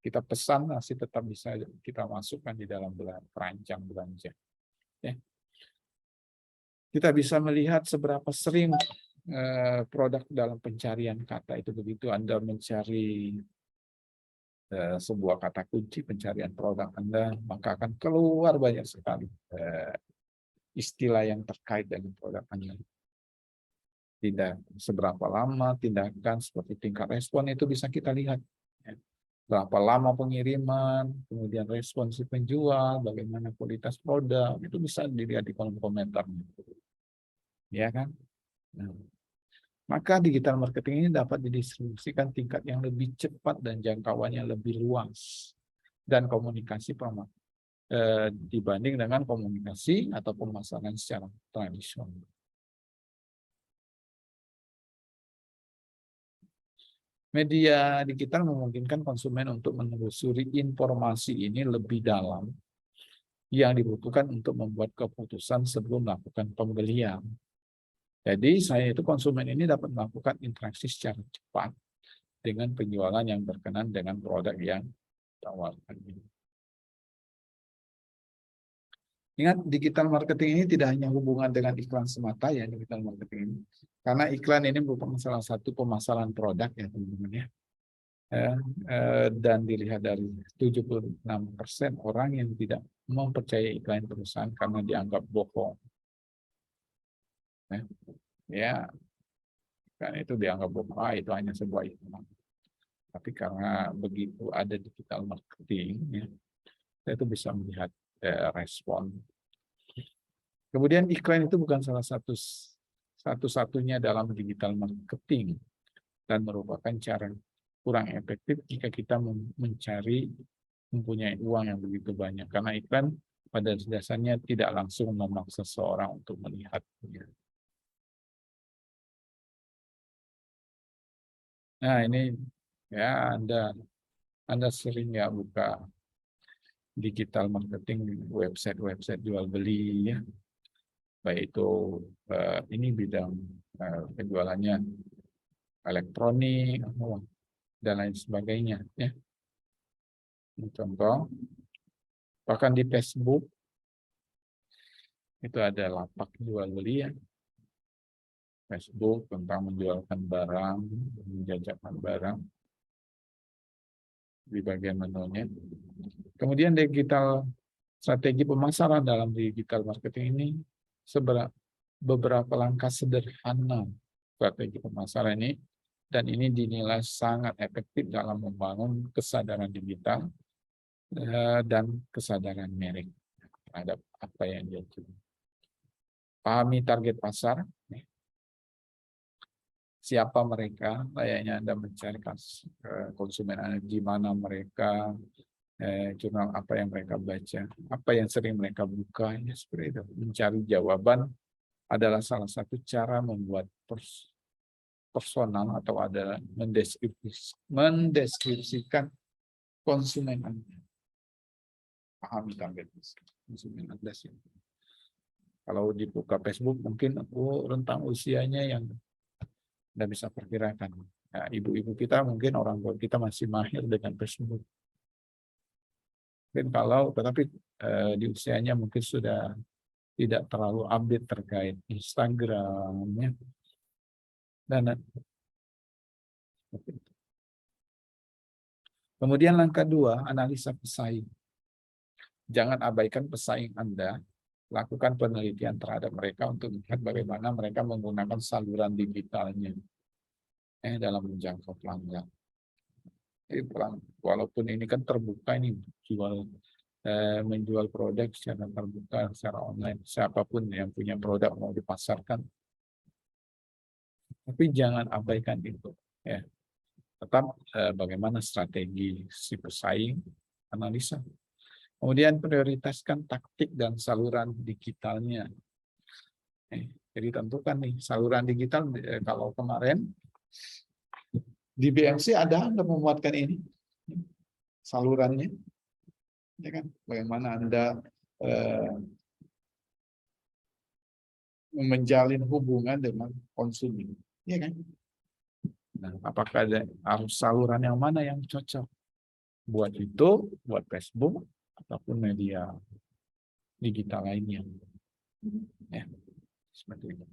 kita pesan masih tetap bisa kita masukkan di dalam keranjang belanja. Ya. Kita bisa melihat seberapa sering produk dalam pencarian kata itu begitu Anda mencari sebuah kata kunci pencarian produk Anda, maka akan keluar banyak sekali istilah yang terkait dengan produk Anda. Tidak seberapa lama tindakan seperti tingkat respon itu bisa kita lihat. Berapa lama pengiriman, kemudian respon si penjual, bagaimana kualitas produk, itu bisa dilihat di kolom komentar. Ya kan? Nah, maka digital marketing ini dapat didistribusikan tingkat yang lebih cepat dan jangkauannya lebih luas dan komunikasi dibanding dengan komunikasi atau pemasaran secara tradisional. Media digital memungkinkan konsumen untuk menelusuri informasi ini lebih dalam yang dibutuhkan untuk membuat keputusan sebelum melakukan pembelian. Jadi saya itu konsumen ini dapat melakukan interaksi secara cepat dengan penjualan yang berkenan dengan produk yang ditawarkan. Ingat, digital marketing ini tidak hanya hubungan dengan iklan semata ya, digital marketing ini. Karena iklan ini merupakan salah satu pemasaran produk ya teman-teman ya. Dan dilihat dari 76% orang yang tidak mempercayai iklan perusahaan karena dianggap bohong. Ya, kan itu dianggap bohong, itu hanya sebuah iklan. Tapi karena begitu ada digital marketing, ya, saya itu bisa melihat respon. Kemudian iklan itu bukan salah satu-satunya dalam digital marketing dan merupakan cara kurang efektif jika kita mempunyai uang yang begitu banyak. Karena iklan pada dasarnya tidak langsung memaksa seseorang untuk melihatnya. Nah ini ya Anda sering ya buka digital marketing website jual beli ya, baik itu ini bidang penjualannya elektronik dan lain sebagainya ya. Contoh, bahkan di Facebook itu ada lapak jual beli ya. Facebook tentang menjualkan barang, menjajakan barang di bagian menunya. Kemudian strategi pemasaran dalam digital marketing ini beberapa langkah sederhana strategi pemasaran ini, dan ini dinilai sangat efektif dalam membangun kesadaran digital dan kesadaran merek terhadap apa yang dia jual. Pahami target pasar. Siapa mereka, layaknya Anda mencari konsumen Anda, di mana mereka, jurnal apa yang mereka baca, apa yang sering mereka buka, ya seperti itu. Mencari jawaban adalah salah satu cara membuat personal atau adalah mendeskripsikan konsumen Anda. Pahami target konsumen Anda sih. Kalau dibuka Facebook mungkin rentang usianya yang Anda bisa perkirakan. Ya, ibu-ibu kita mungkin orang tua kita masih mahir dengan Facebook. Mungkin tetapi di usianya mungkin sudah tidak terlalu update terkait Instagram, dan kemudian langkah 2, analisa pesaing. Jangan abaikan pesaing Anda, lakukan penelitian terhadap mereka untuk melihat bagaimana mereka menggunakan saluran digitalnya dalam menjangkau pelanggan. Walaupun ini kan terbuka, ini menjual produk secara terbuka, secara online, siapapun yang punya produk mau dipasarkan, tapi jangan abaikan itu ya. Tetap bagaimana strategi si pesaing, analisa. Kemudian prioritaskan taktik dan saluran digitalnya. Jadi tentukan nih saluran digital. Kalau kemarin di BMC ada Anda memuatkan ini salurannya, ya kan? Bagaimana Anda menjalin hubungan dengan konsumen, ya kan? Nah, apakah ada saluran yang mana yang cocok buat itu, buat Facebook ataupun media digital lainnya? Ya, seperti itu.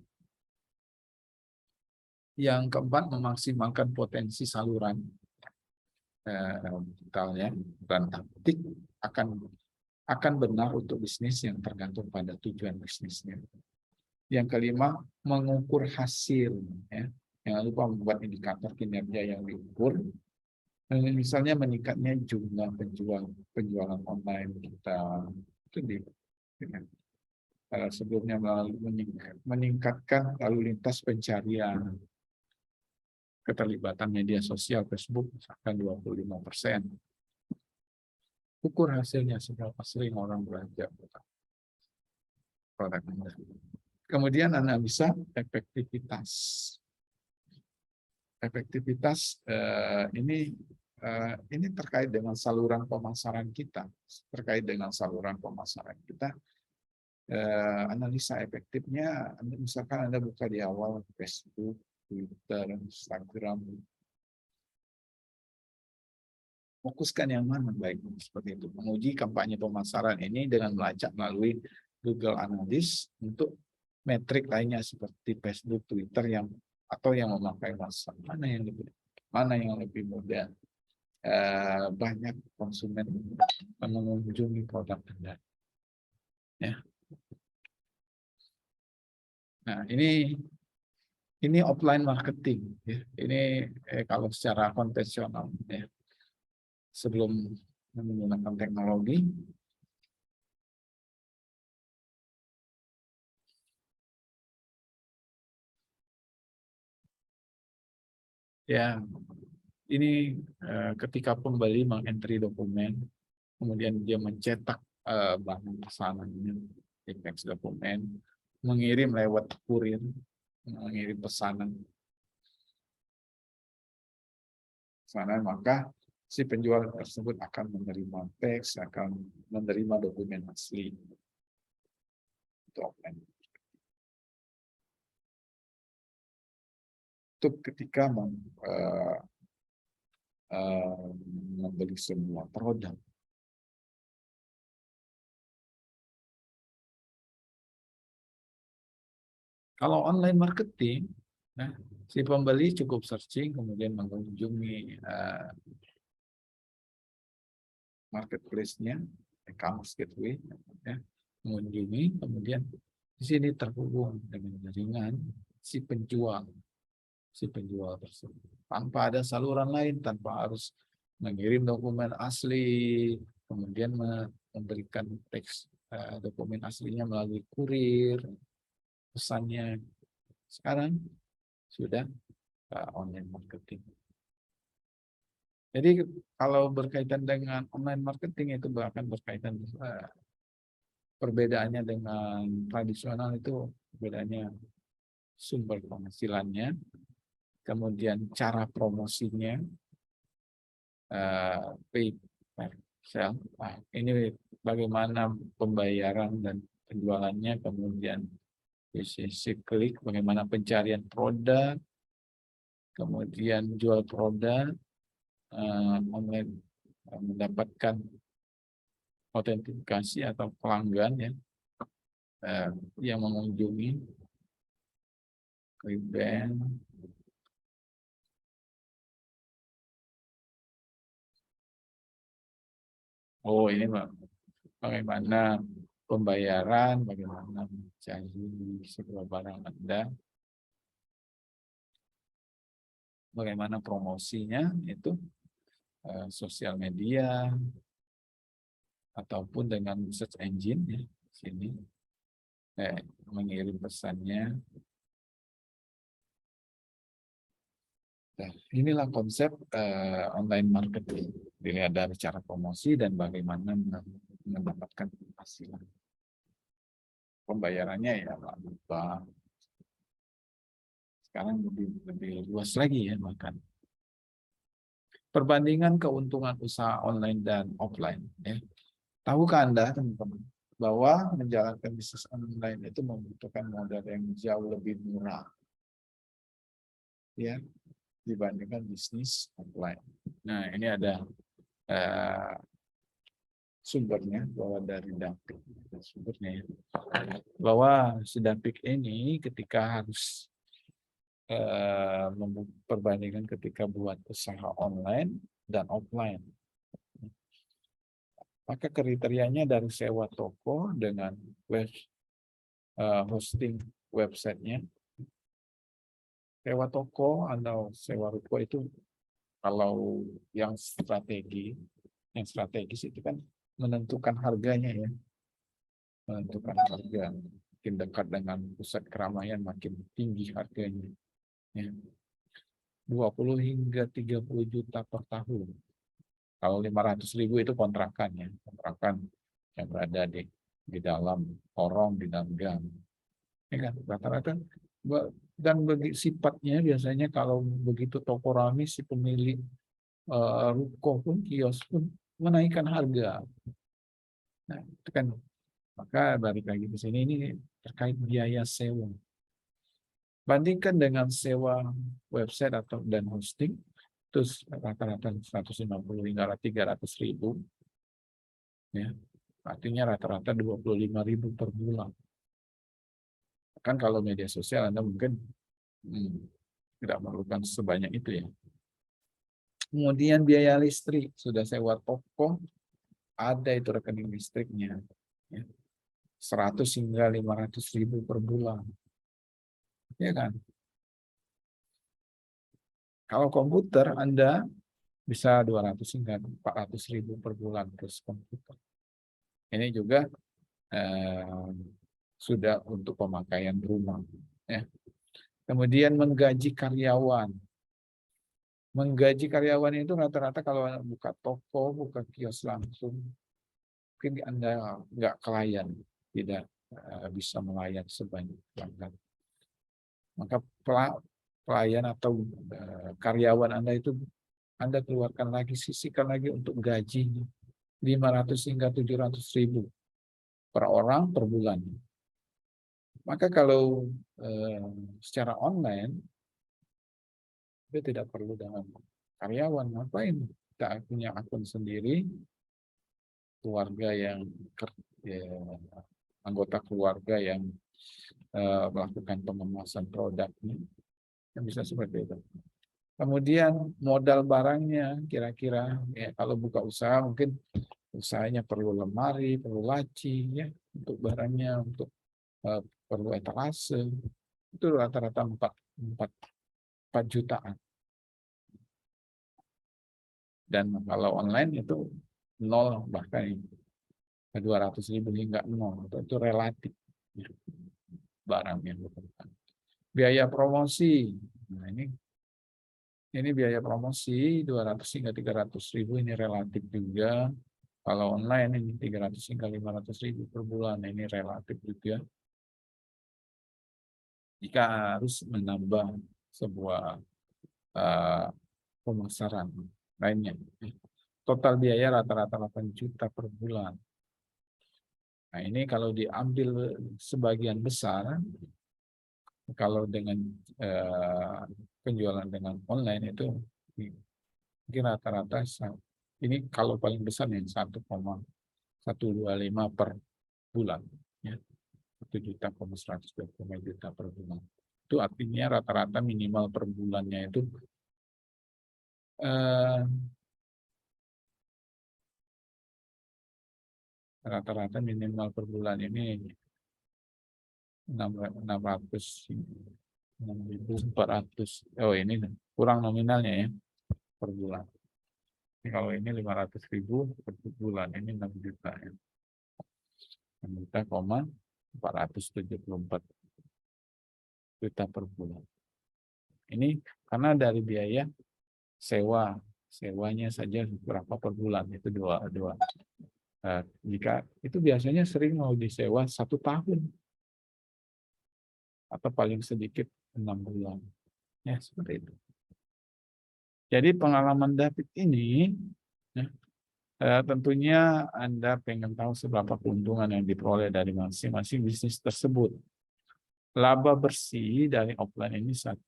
Yang keempat, memaksimalkan potensi saluran digitalnya dan taktik akan benar untuk bisnis yang tergantung pada tujuan bisnisnya. Yang kelima, mengukur hasil. Ya. Jangan lupa membuat indikator kinerja yang diukur. Misalnya meningkatnya jumlah penjualan online kita itu sebelumnya meningkatkan lalu lintas pencarian, keterlibatan media sosial Facebook misalkan 25%. Ukur hasilnya seberapa sering orang belanja produk Anda. Kemudian analisa efektivitas. Efektivitas ini terkait dengan saluran pemasaran kita. Terkait dengan saluran pemasaran kita, analisa efektifnya, misalkan Anda buka di awal Facebook, Twitter, Instagram, fokuskan yang mana baik seperti itu. Menguji kampanye pemasaran ini dengan melacak melalui Google Analytics untuk metrik lainnya seperti Facebook, Twitter atau yang memakai WhatsApp. Mana yang lebih mudah banyak konsumen mengunjungi produk Anda. Ya. Nah, ini offline marketing. Ya. Ini kalau secara konvensional, ya. Sebelum menggunakan teknologi, ya ini ketika pembeli mengentry dokumen, kemudian dia mencetak barang pesanannya di fax dokumen, mengirim lewat kurir, mengirim pesanan, maka si penjual tersebut akan menerima teks, akan menerima dokumen asli. Itu offline. Itu ketika membeli semua produk. Kalau online marketing, nah, si pembeli cukup searching, kemudian mengunjungi marketplace-nya, e-commerce gateway, ya, mengunjungi, kemudian di sini terhubung dengan jaringan si penjual tersebut, tanpa ada saluran lain, tanpa harus mengirim dokumen asli, kemudian memberikan teks dokumen aslinya melalui kurir, pesannya. Sekarang sudah online marketing. Jadi kalau berkaitan dengan online marketing itu bahkan berkaitan perbedaannya dengan tradisional, itu perbedaannya sumber penghasilannya, kemudian cara promosinya, pay per sell. Nah, ini bagaimana pembayaran dan penjualannya, kemudian sisi klik, bagaimana pencarian produk, kemudian jual produk, online mendapatkan autentikasi atau pelanggan ya, yang mengunjungi event. Oh, ini bagaimana pembayaran, bagaimana mencari sebuah barang Anda, bagaimana promosinya, itu sosial media ataupun dengan search engine ya, sini mengirim pesannya. Nah, inilah konsep online marketing. Dilihat dari cara promosi dan bagaimana mendapatkan penghasilan. Pembayarannya ya melalui bank. Sekarang lebih luas lagi ya bahkan. Perbandingan keuntungan usaha online dan offline. Ya. Tahukah Anda teman-teman bahwa menjalankan bisnis online itu membutuhkan modal yang jauh lebih murah, ya, dibandingkan bisnis offline. Nah, ini ada sumbernya, bahwa dari Dapik sumbernya ya, bahwa si Dapik ini ketika harus perbandingan ketika buat usaha online dan offline. Maka kriterianya dari sewa toko dengan hosting websitenya. Sewa toko atau sewa ruko itu kalau yang strategis itu kan menentukan harganya ya. Menentukan harga. Makin dekat dengan pusat keramaian makin tinggi harganya. Ya. 20 hingga 30 juta per tahun. Kalau 500.000 itu kontrakan ya. Kontrakan yang berada di dalam lorong, di dalam gang. Ya kan? Rata-rata dan sifatnya biasanya kalau begitu toko rame si pemilik ruko pun, kios pun menaikkan harga. Nah, itu kan maka balik lagi ke sini ini terkait biaya sewa. Bandingkan dengan sewa website dan hosting, terus rata-rata 150 hingga 300.000, ya, artinya rata-rata 25.000 per bulan. Kan kalau media sosial Anda mungkin tidak memerlukan sebanyak itu ya. Kemudian biaya listrik, sudah sewa toko, ada itu rekening listriknya. Ya. 100 hingga 500.000 per bulan. Ya kan? Kalau komputer Anda bisa 200 hingga 400.000 per bulan terus komputer. Ini juga sudah untuk pemakaian rumah. Ya. Kemudian menggaji karyawan. Menggaji karyawan itu rata-rata kalau buka toko, buka kios langsung, mungkin Anda nggak klien, tidak bisa melayan sebanyak pelanggan. Maka pelayan atau karyawan Anda itu Anda keluarkan lagi, sisihkan lagi untuk gajinya 500 hingga 700.000 per orang per bulan. Maka kalau secara online itu tidak perlu dengan karyawan, ngapain? Kita punya akun sendiri, keluarga yang anggota keluarga yang melakukan pengemasan produknya, yang bisa seperti itu. Kemudian modal barangnya kira-kira ya, kalau buka usaha mungkin usahanya perlu lemari, perlu laci ya untuk barangnya, untuk perlu etalase. Itu rata-rata 4 jutaan. Dan kalau online itu 0 bahkan 200.000 hingga 0. Itu relatif ya, barang yang diperlukan. Biaya promosi. Nah, ini biaya promosi 200 hingga 300.000 ini relatif juga. Kalau online ini 300 hingga 500.000 per bulan ini relatif juga. Jika harus menambah sebuah pemasaran lainnya. Total biaya rata-rata 8 juta per bulan. Nah, ini kalau diambil sebagian besar, kalau dengan penjualan dengan online itu mungkin rata-rata ini kalau paling besar nih 1,125 per bulan ya. 1.125 juta per bulan. Itu artinya rata-rata minimal per bulannya itu rata-rata minimal per bulan ini 6.400. Oh, ini kurang nominalnya ya per bulan. Ini kalau ini 500.000 per bulan, ini 6 juta ya. 6.474 juta per bulan. Ini karena dari biaya sewanya saja berapa per bulan itu dua. Jika itu biasanya sering mau disewa 1 tahun atau paling sedikit 6 bulan. Ya, seperti itu. Jadi pengalaman David ini, ya, tentunya Anda pengen tahu seberapa keuntungan yang diperoleh dari masing-masing bisnis tersebut. Laba bersih dari offline ini 1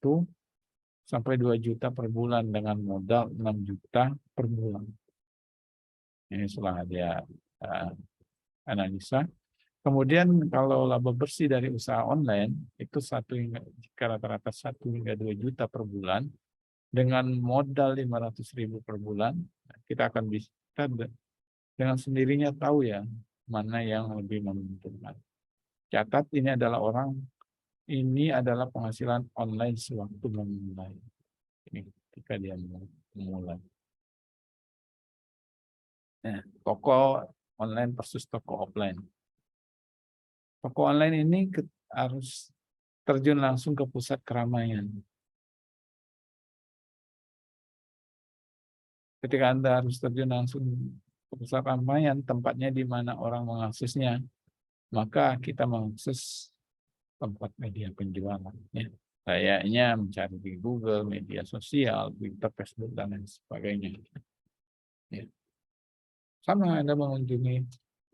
sampai 2 juta per bulan dengan modal 6 juta per bulan. Ini setelah dia analisa. Kemudian kalau laba bersih dari usaha online itu jika rata-rata 1 hingga 2 juta per bulan dengan modal 500.000 per bulan, kita akan bisa dengan sendirinya tahu ya mana yang lebih menguntungkan. Catat ini adalah penghasilan online sewaktu memulai. Ini ketika dia memulai. Nah, toko online versus toko offline. Toko online ini harus terjun langsung ke pusat keramaian. Ketika Anda harus terjun langsung ke pusat keramaian, tempatnya di mana orang mengaksesnya, maka kita mengakses tempat media penjualan. Ya. Kayaknya mencari di Google, media sosial, Twitter, Facebook, dan lain sebagainya. Ya. Sama Anda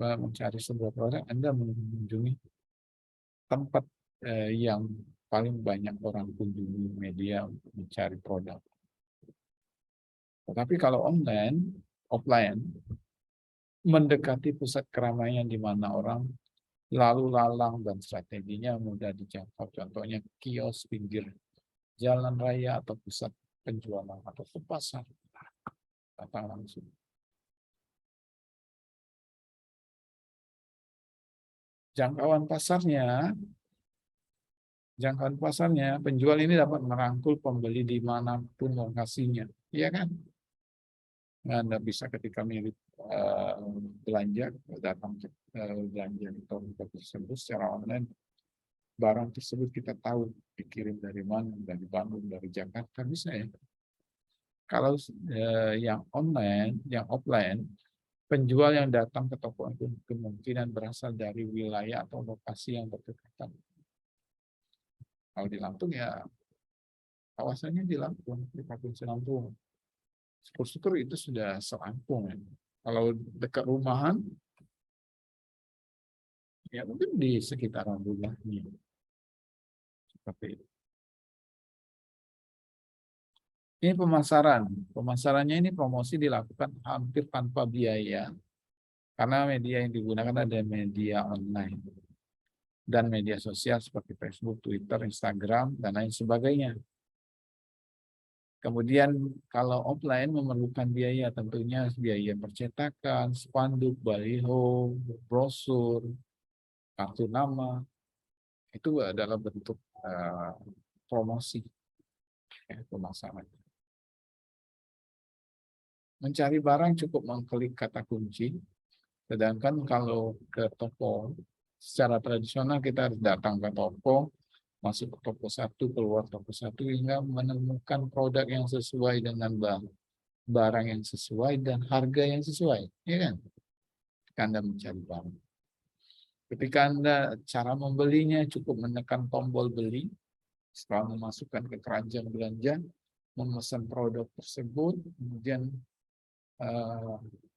mencari sebuah produk, Anda mengunjungi tempat yang paling banyak orang kunjungi media untuk mencari produk. Tetapi kalau offline, mendekati pusat keramaian di mana orang lalu lalang dan strateginya mudah dijangkau. Contohnya kios pinggir jalan raya atau pusat penjualan atau ke pasar. Datang langsung. Jangkauan pasarnya, penjual ini dapat merangkul pembeli dimanapun lokasinya. Iya kan? Anda bisa ketika mirip belanja, datang belanja di toko tersebut secara online, barang tersebut kita tahu dikirim dari mana, dari Bandung, dari Jakarta, bisa ya. Kalau yang offline, penjual yang datang ke toko itu kemungkinan berasal dari wilayah atau lokasi yang berdekatan. Kalau di Lampung ya kawasannya di Lampung, di Provinsi Lampung. Syukur-syukur itu sudah selampung. Ya. Kalau dekat rumahan, ya mungkin di sekitaran rumahnya. Seperti itu. Ini pemasaran. Pemasarannya ini promosi dilakukan hampir tanpa biaya. Karena media yang digunakan ada media online. Dan media sosial seperti Facebook, Twitter, Instagram, dan lain sebagainya. Kemudian kalau offline memerlukan biaya, tentunya biaya percetakan, spanduk, baliho, brosur, kartu nama, itu adalah bentuk promosi pemasaran. Mencari barang cukup mengklik kata kunci, sedangkan kalau ke toko secara tradisional kita harus datang ke toko, masuk ke toko satu, keluar toko satu, hingga menemukan produk yang sesuai dengan barang yang sesuai dan harga yang sesuai, ya kan? Ketika Anda mencari barang. Ketika Anda cara membelinya cukup menekan tombol beli, setelah memasukkan ke keranjang belanja, memesan produk tersebut, kemudian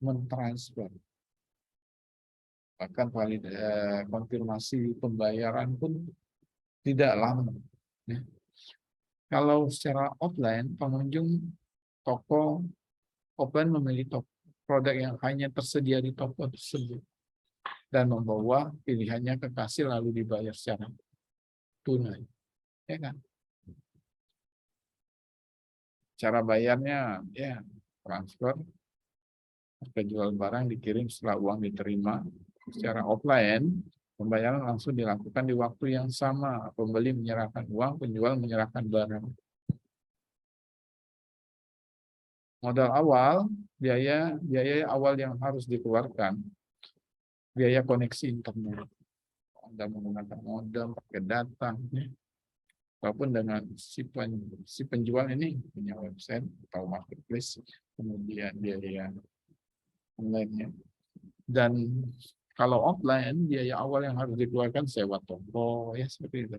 mentransfer. Bahkan konfirmasi pembayaran pun tidak lama. Ya. Kalau secara offline, pengunjung toko offline memilih produk yang hanya tersedia di toko tersebut dan membawa pilihannya ke kasir lalu dibayar secara tunai. Ya kan? Cara bayarnya ya transfer, penjual barang dikirim setelah uang diterima. Secara offline, pembayaran langsung dilakukan di waktu yang sama. Pembeli menyerahkan uang, penjual menyerahkan barang. Modal awal, biaya awal yang harus dikeluarkan, biaya koneksi internet. Anda menggunakan modem, pakai data, walaupun dengan si penjual ini punya website atau marketplace, kemudian biaya online-nya. Dan kalau offline, biaya awal yang harus dikeluarkan sewa toko, ya seperti itu.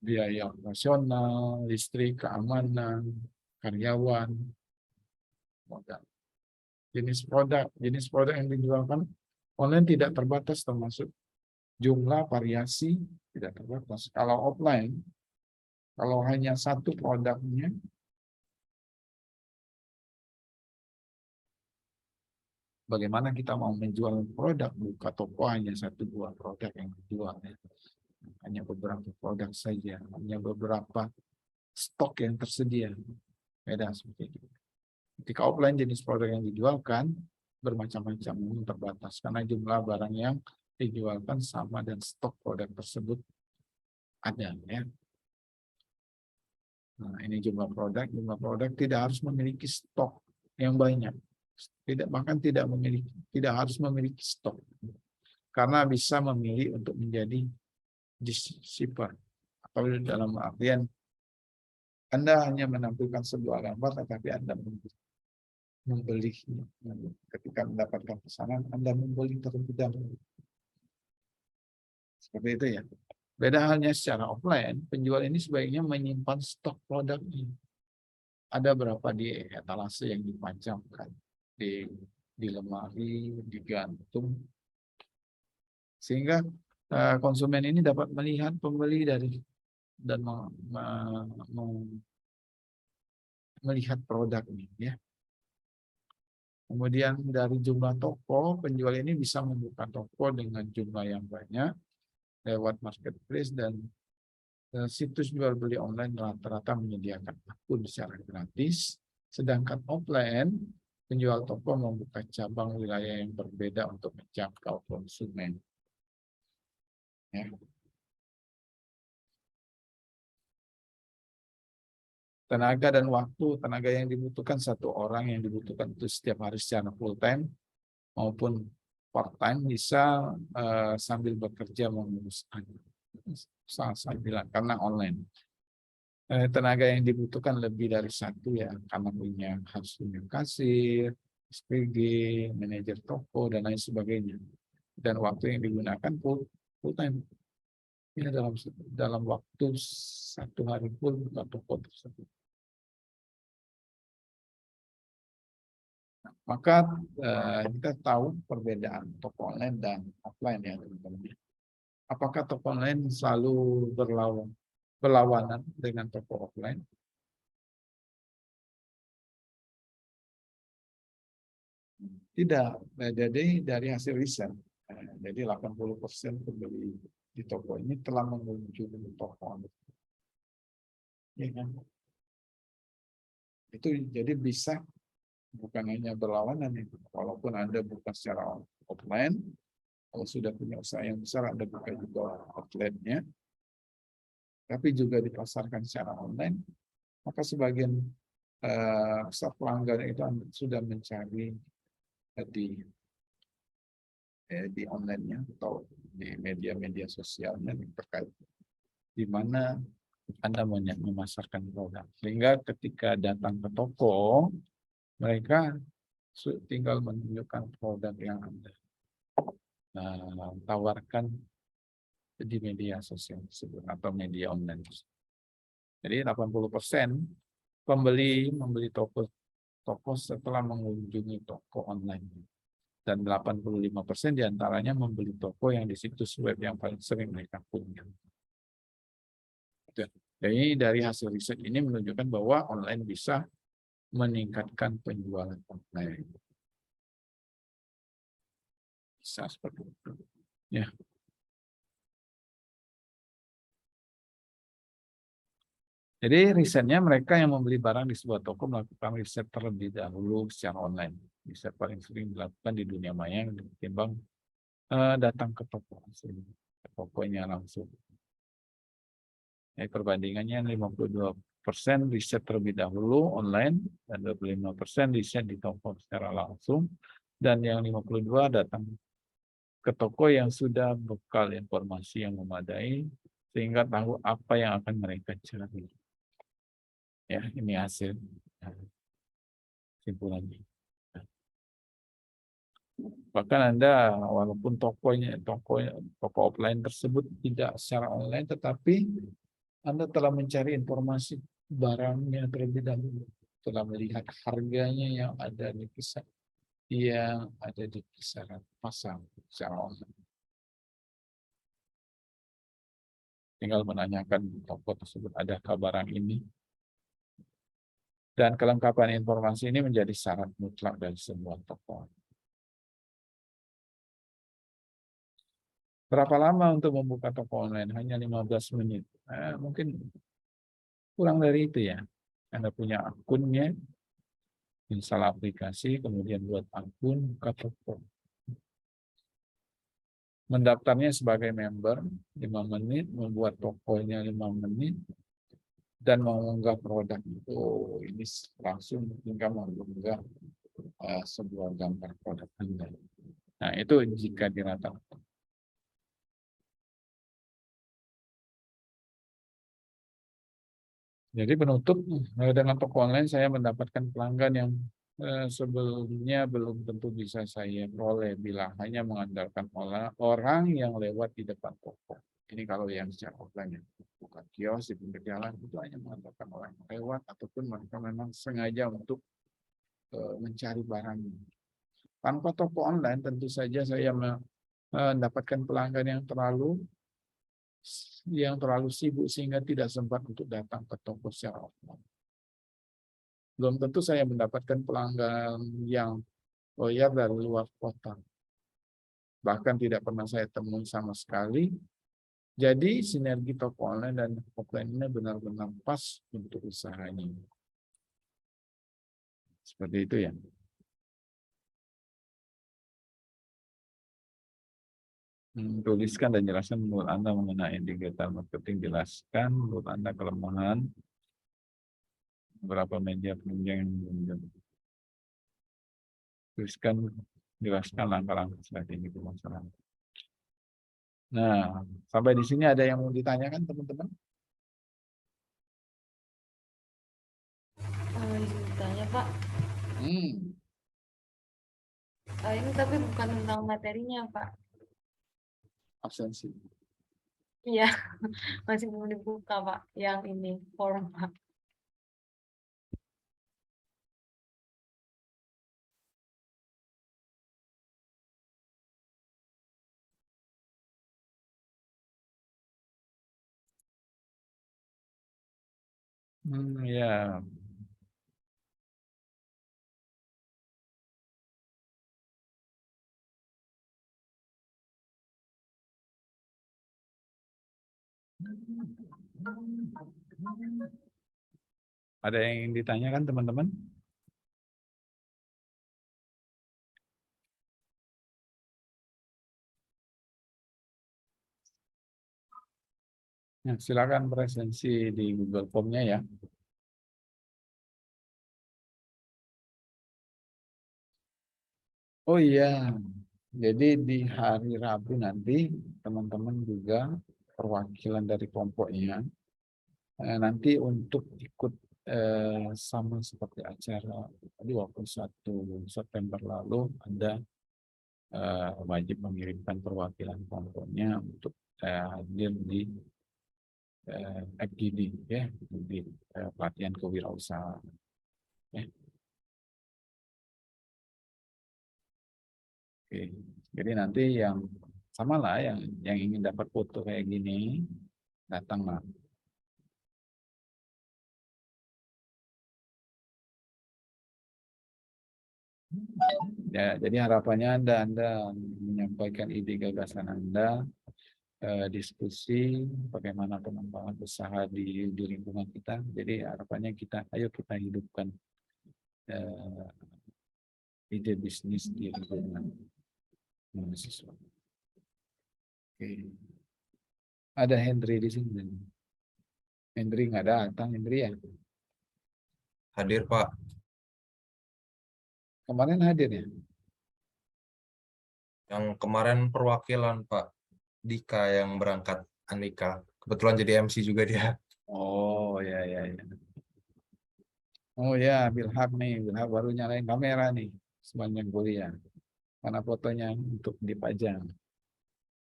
Biaya operasional, listrik, keamanan, karyawan, modal. Jenis produk yang dijualkan online tidak terbatas, termasuk jumlah variasi tidak terbatas. Kalau offline, kalau hanya satu produknya, Bagaimana kita mau menjual produk, buka toko hanya 1-2 produk yang dijual, ya. Hanya beberapa produk saja, hanya beberapa stok yang tersedia. Beda seperti itu. Ketika offline, jenis produk yang dijualkan bermacam-macam, terbatas karena jumlah barang yang dijualkan sama dan stok produk tersebut ada, ya. Nah, ini jumlah produk tidak harus memiliki stok yang banyak. Bahkan tidak harus memiliki stok. Karena bisa memilih untuk menjadi shipper. Atau dalam artian Anda hanya menampilkan sebuah gambar, tetapi Anda membeli. Ketika mendapatkan pesanan, Anda membeli terlebih dahulu. Seperti itu, ya. Beda halnya secara offline, penjual ini sebaiknya menyimpan stok produknya. Ada berapa di etalase yang dipajangkan, di lemari, digantung, sehingga konsumen ini dapat melihat pembeli dan melihat produknya, ya. Kemudian dari jumlah toko, penjual ini bisa membuka toko dengan jumlah yang banyak lewat marketplace, dan situs jual beli online rata-rata menyediakan akun secara gratis, sedangkan offline penjual toko membuka cabang wilayah yang berbeda untuk menjangkau konsumen. Ya. Tenaga yang dibutuhkan satu orang yang dibutuhkan itu setiap hari secara full time maupun part time, bisa sambil bekerja mengurus sambilan karena online. Tenaga yang dibutuhkan lebih dari satu, ya, karena harus punya kasir, SPG, manajer toko, dan lain sebagainya. Dan waktu yang digunakan full time. Ini dalam waktu 1 hari full buka toko tersebut. Maka kita tahu perbedaan toko online dan offline, ya, teman-teman. Apakah toko online selalu berlawanan dengan toko offline? Tidak. Jadi dari hasil riset, jadi 80% pembeli di toko ini telah mengunjungi toko online. Ya, kan? Itu jadi bisa bukan hanya berlawanan, walaupun Anda buka secara offline, kalau sudah punya usaha yang besar, Anda buka juga outletnya, tapi juga dipasarkan secara online, maka sebagian besar pelanggan itu sudah mencari di online-nya atau di media-media sosialnya terkait di mana Anda memasarkan produk. Sehingga ketika datang ke toko, mereka tinggal menunjukkan produk yang Anda tawarkan di media sosial tersebut atau media online. Jadi 80% membeli toko setelah mengunjungi toko online. Dan 85% diantaranya membeli toko yang di situs web yang paling sering mereka punya. Jadi dari hasil riset ini menunjukkan bahwa online bisa meningkatkan penjualan online. Bisa seperti itu. Ya. Jadi risetnya, mereka yang membeli barang di sebuah toko melakukan riset terlebih dahulu secara online. Riset paling sering dilakukan di dunia maya ketimbang datang ke toko, ke tokonya langsung. Perbandingannya 52% riset terlebih dahulu online dan 25% riset di toko secara langsung, dan yang 52% datang ke toko yang sudah bekal informasi yang memadai sehingga tahu apa yang akan mereka cari. Ya, ini hasil simpulannya. Bahkan Anda walaupun toko offline tersebut tidak secara online, tetapi Anda telah mencari informasi barangnya terlebih dahulu, telah melihat harganya yang ada di kisaran pasar secara online. Tinggal menanyakan toko tersebut, adakah barang ini? Dan kelengkapan informasi ini menjadi syarat mutlak dari sebuah toko. Berapa lama untuk membuka toko online? Hanya 15 menit. Mungkin kurang dari itu ya. Anda punya akunnya, install aplikasi, kemudian buat akun, buka toko. Mendaftarnya sebagai member 5 menit, membuat tokonya 5 menit, dan mengunggah produk. Oh, ini langsung tinggal mengunggah sebuah gambar produk Anda. Nah, itu jika dirata-rata. Jadi penutup, dengan toko online saya mendapatkan pelanggan yang sebelumnya belum tentu bisa saya peroleh bila hanya mengandalkan orang yang lewat di depan toko. Ini kalau yang secara offline, bukan kios di pinggir jalan, itu hanya mengandalkan orang yang lewat ataupun mereka memang sengaja untuk mencari barang. Tanpa toko online tentu saja saya mendapatkan pelanggan yang terlalu sibuk sehingga tidak sempat untuk datang ke toko secara offline. Belum tentu saya mendapatkan pelanggan yang loyal dari luar kota. Bahkan tidak pernah saya temui sama sekali. Jadi sinergi toko online dan offline ini benar-benar pas untuk usahanya. Seperti itu ya. Tuliskan dan jelaskan menurut Anda mengenai digital marketing. Jelaskan menurut Anda kelemahan beberapa media penunjang yang tuliskan, jelaskan langkah-langkah strategi pemasaran. Nah, sampai di sini ada yang mau ditanyakan teman-teman? Izin bertanya Pak, ini tapi bukan tentang materinya Pak. Absensi. Iya, masih belum dibuka Pak, yang ini form Pak. Ya. Ada yang ingin ditanyakan teman-teman? Ya, silakan presensi di Google Form-nya ya. Oh iya, jadi di hari Rabu nanti teman-teman juga perwakilan dari kelompoknya nanti untuk ikut sama seperti acara 21 September lalu Anda wajib mengirimkan perwakilan kelompoknya untuk hadir di FGD ya, di pelatihan kewirausahaan. Ya. Oke. Jadi nanti yang sama lah yang ingin dapat foto kayak gini datanglah. Ya, jadi harapannya Anda menyampaikan ide gagasan Anda, diskusi bagaimana pengembangan usaha di lingkungan kita. Jadi harapannya ayo kita hidupkan ide bisnis di lingkungan mahasiswa. Oke. Ada Hendri di sini. Hendri nggak datang, Hendri ya? Hadir Pak. Kemarin hadir ya? Yang kemarin perwakilan Pak Dika yang berangkat, Andika. Kebetulan jadi MC juga dia. Oh ya ya ya. Oh ya, Bilhab nih, Bilhab baru nyalain kamera nih sepanjang kuliah. Karena fotonya untuk dipajang.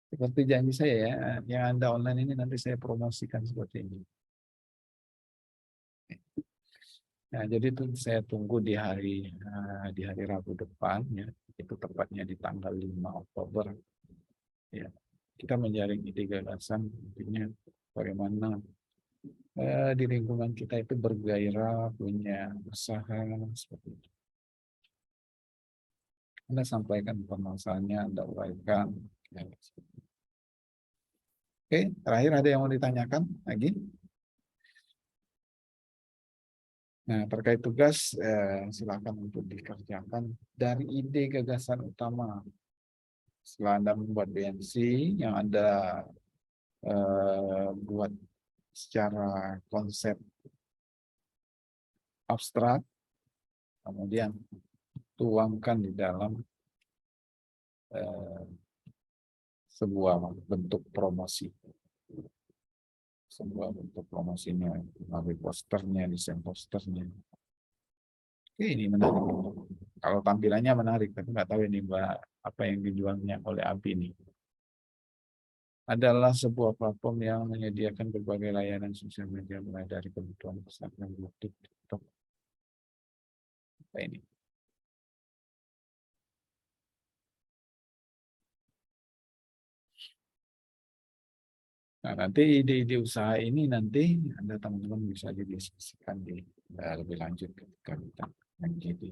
Seperti janji saya ya, yang Anda online ini nanti saya promosikan seperti ini. Nah, jadi itu saya tunggu di hari Rabu depan ya. Itu tepatnya di tanggal 5 Oktober. Ya. Kita menjaring ide gagasan intinya bagaimana di lingkungan kita itu bergairah, punya usaha seperti itu. Anda sampaikan permasalahannya, Anda uraikan. Ya. Oke, terakhir ada yang mau ditanyakan lagi? Nah, terkait tugas, silakan untuk dikerjakan dari ide gagasan utama. Setelah Anda membuat BNC yang Anda buat secara konsep abstrak, kemudian tuangkan di dalam sebuah bentuk promosi. Sebuah bentuk promosinya, melalui posternya, desain posternya. Oke, ini menarik. Kalau tampilannya menarik, tapi nggak tahu ini Mbak, apa yang dijualnya oleh ABI ini. Adalah sebuah platform yang menyediakan berbagai layanan sosial media mulai dari kebutuhan Instagram, YouTube, TikTok. Apa ini? Nah, nanti ide-ide usaha ini nanti Anda teman-teman bisa didiskusikan di lebih lanjut ketika kita jadi.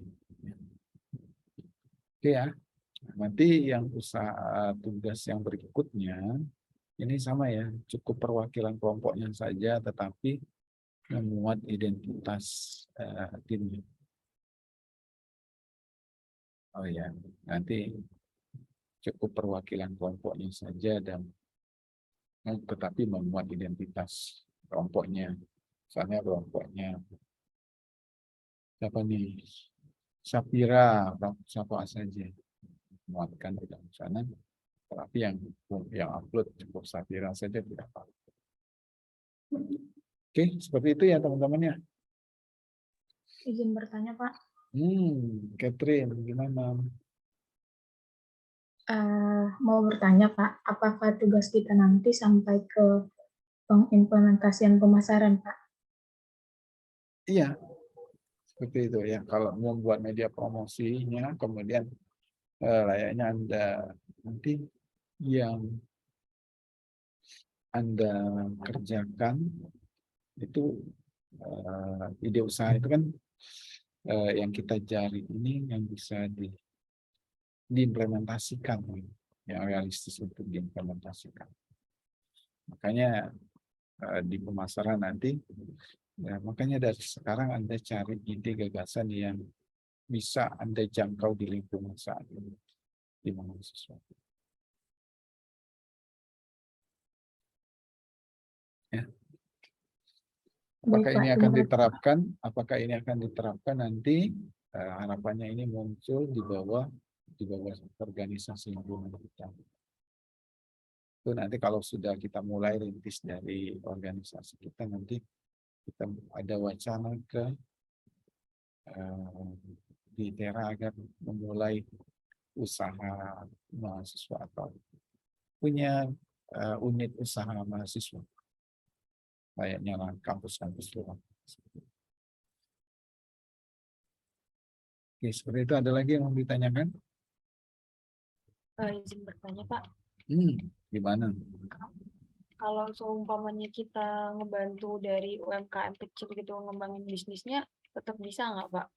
Oke ya. Nanti yang usaha tugas yang berikutnya ini sama ya, cukup perwakilan kelompoknya saja, tetapi memuat identitas timnya. Oh ya, nanti cukup perwakilan kelompoknya saja dan tetapi memuat identitas kelompoknya. Misalnya kelompoknya siapa nih? Sapira, siapa saja muatkan di dalam sana. Tapi yang upload cukup Sapira saja tidak apa-apa. Oke, seperti itu ya teman-teman ya. Izin bertanya, Pak. Catherine, gimana? Mau bertanya, Pak, apakah tugas kita nanti sampai ke pengimplementasian pemasaran, Pak? Iya, seperti itu ya. Kalau mau buat media promosinya, kemudian layaknya Anda nanti yang Anda kerjakan itu ide usaha itu kan yang kita cari ini yang bisa diimplementasikan, yang realistis untuk diimplementasikan. Makanya di pemasaran nanti, ya, makanya dari sekarang Anda cari ide gagasan yang bisa Anda jangkau di lingkungan saat ini, di mana sesuatu. Ya. Apakah Baik, ini Pak, akan terima kasih. diterapkan? Apakah ini akan diterapkan nanti? Harapannya ini muncul di bawah organisasi lingkungan kita. Itu nanti kalau sudah kita mulai rintis dari organisasi kita, nanti kita ada wacana ke di Tera agar memulai usaha mahasiswa atau punya unit usaha mahasiswa. Layaknya kampus-kampus luar. Oke, seperti itu. Ada lagi yang mau ditanyakan? Izin bertanya, Pak. Gimana? Kalau seumpamanya kita ngebantu dari UMKM kecil gitu ngembangin bisnisnya, tetap bisa nggak, Pak?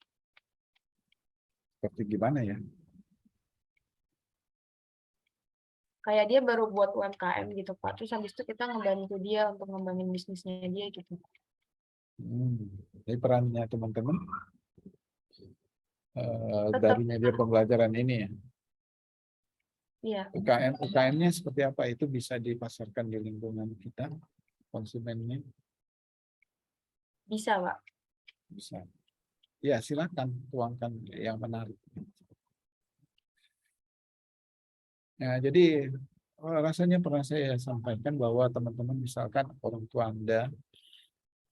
Seperti gimana ya? Kayak dia baru buat UMKM gitu, Pak. Terus habis itu kita ngebantu dia untuk ngembangin bisnisnya dia gitu. Jadi perannya teman-teman Tetap, dari media pembelajaran ini ya. iya, UKM-nya seperti apa? Itu bisa dipasarkan di lingkungan kita, konsumennya bisa, Pak. bisa. Ya, silakan tuangkan yang menarik. Nah, jadi rasanya pernah saya sampaikan bahwa teman-teman misalkan orang tua Anda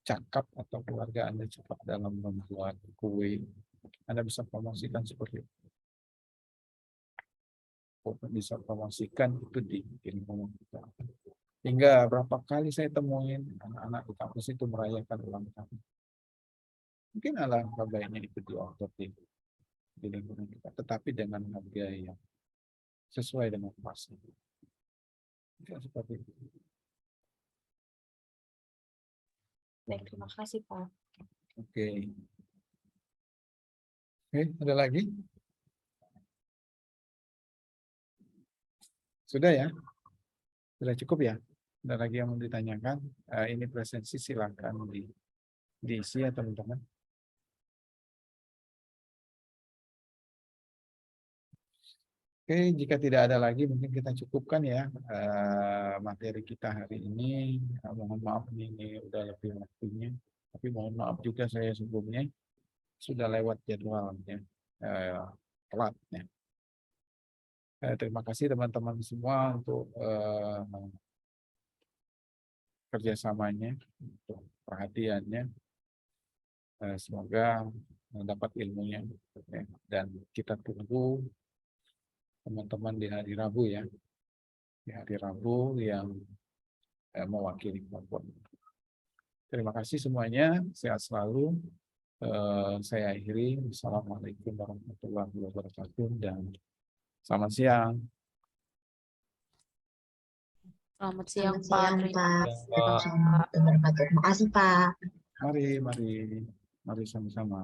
cakap atau keluarga Anda cepat dalam membuat kue, Anda bisa promosikan seperti itu. Bisa promosikan itu di lingkungan kita. Hingga berapa kali saya temuin anak-anak di kampus itu merayakan ulang tahun. Mungkin alangkah baiknya itu diorder di lingkungan kita, tetapi dengan harga yang sesuai dengan pasar. Seperti itu. Baik, terima kasih, Pak. Oke. Oke, ada lagi? Sudah ya? Sudah cukup ya? Ada lagi yang mau ditanyakan? Ini presensi silakan diisi ya teman-teman. Oke, jika tidak ada lagi mungkin kita cukupkan ya materi kita hari ini. Mohon maaf ini udah lebih waktunya. Tapi mohon maaf juga saya sebelumnya sudah lewat jadwalnya, telat ya. Terima kasih teman-teman semua untuk kerjasamanya, untuk perhatiannya. Semoga mendapat ilmunya ya. Dan kita tunggu teman-teman di hari Rabu ya, di hari Rabu yang mewakili kelompok. Terima kasih semuanya, sehat selalu. Saya akhiri. Assalamualaikum warahmatullahi wabarakatuh dan selamat siang. Selamat siang, Selamat Pak. siang, Terima Pak. kasih, Pak. Pak. Assalamualaikum warahmatullahi wabarakatuh. Terima kasih, Pak. Mari sama-sama.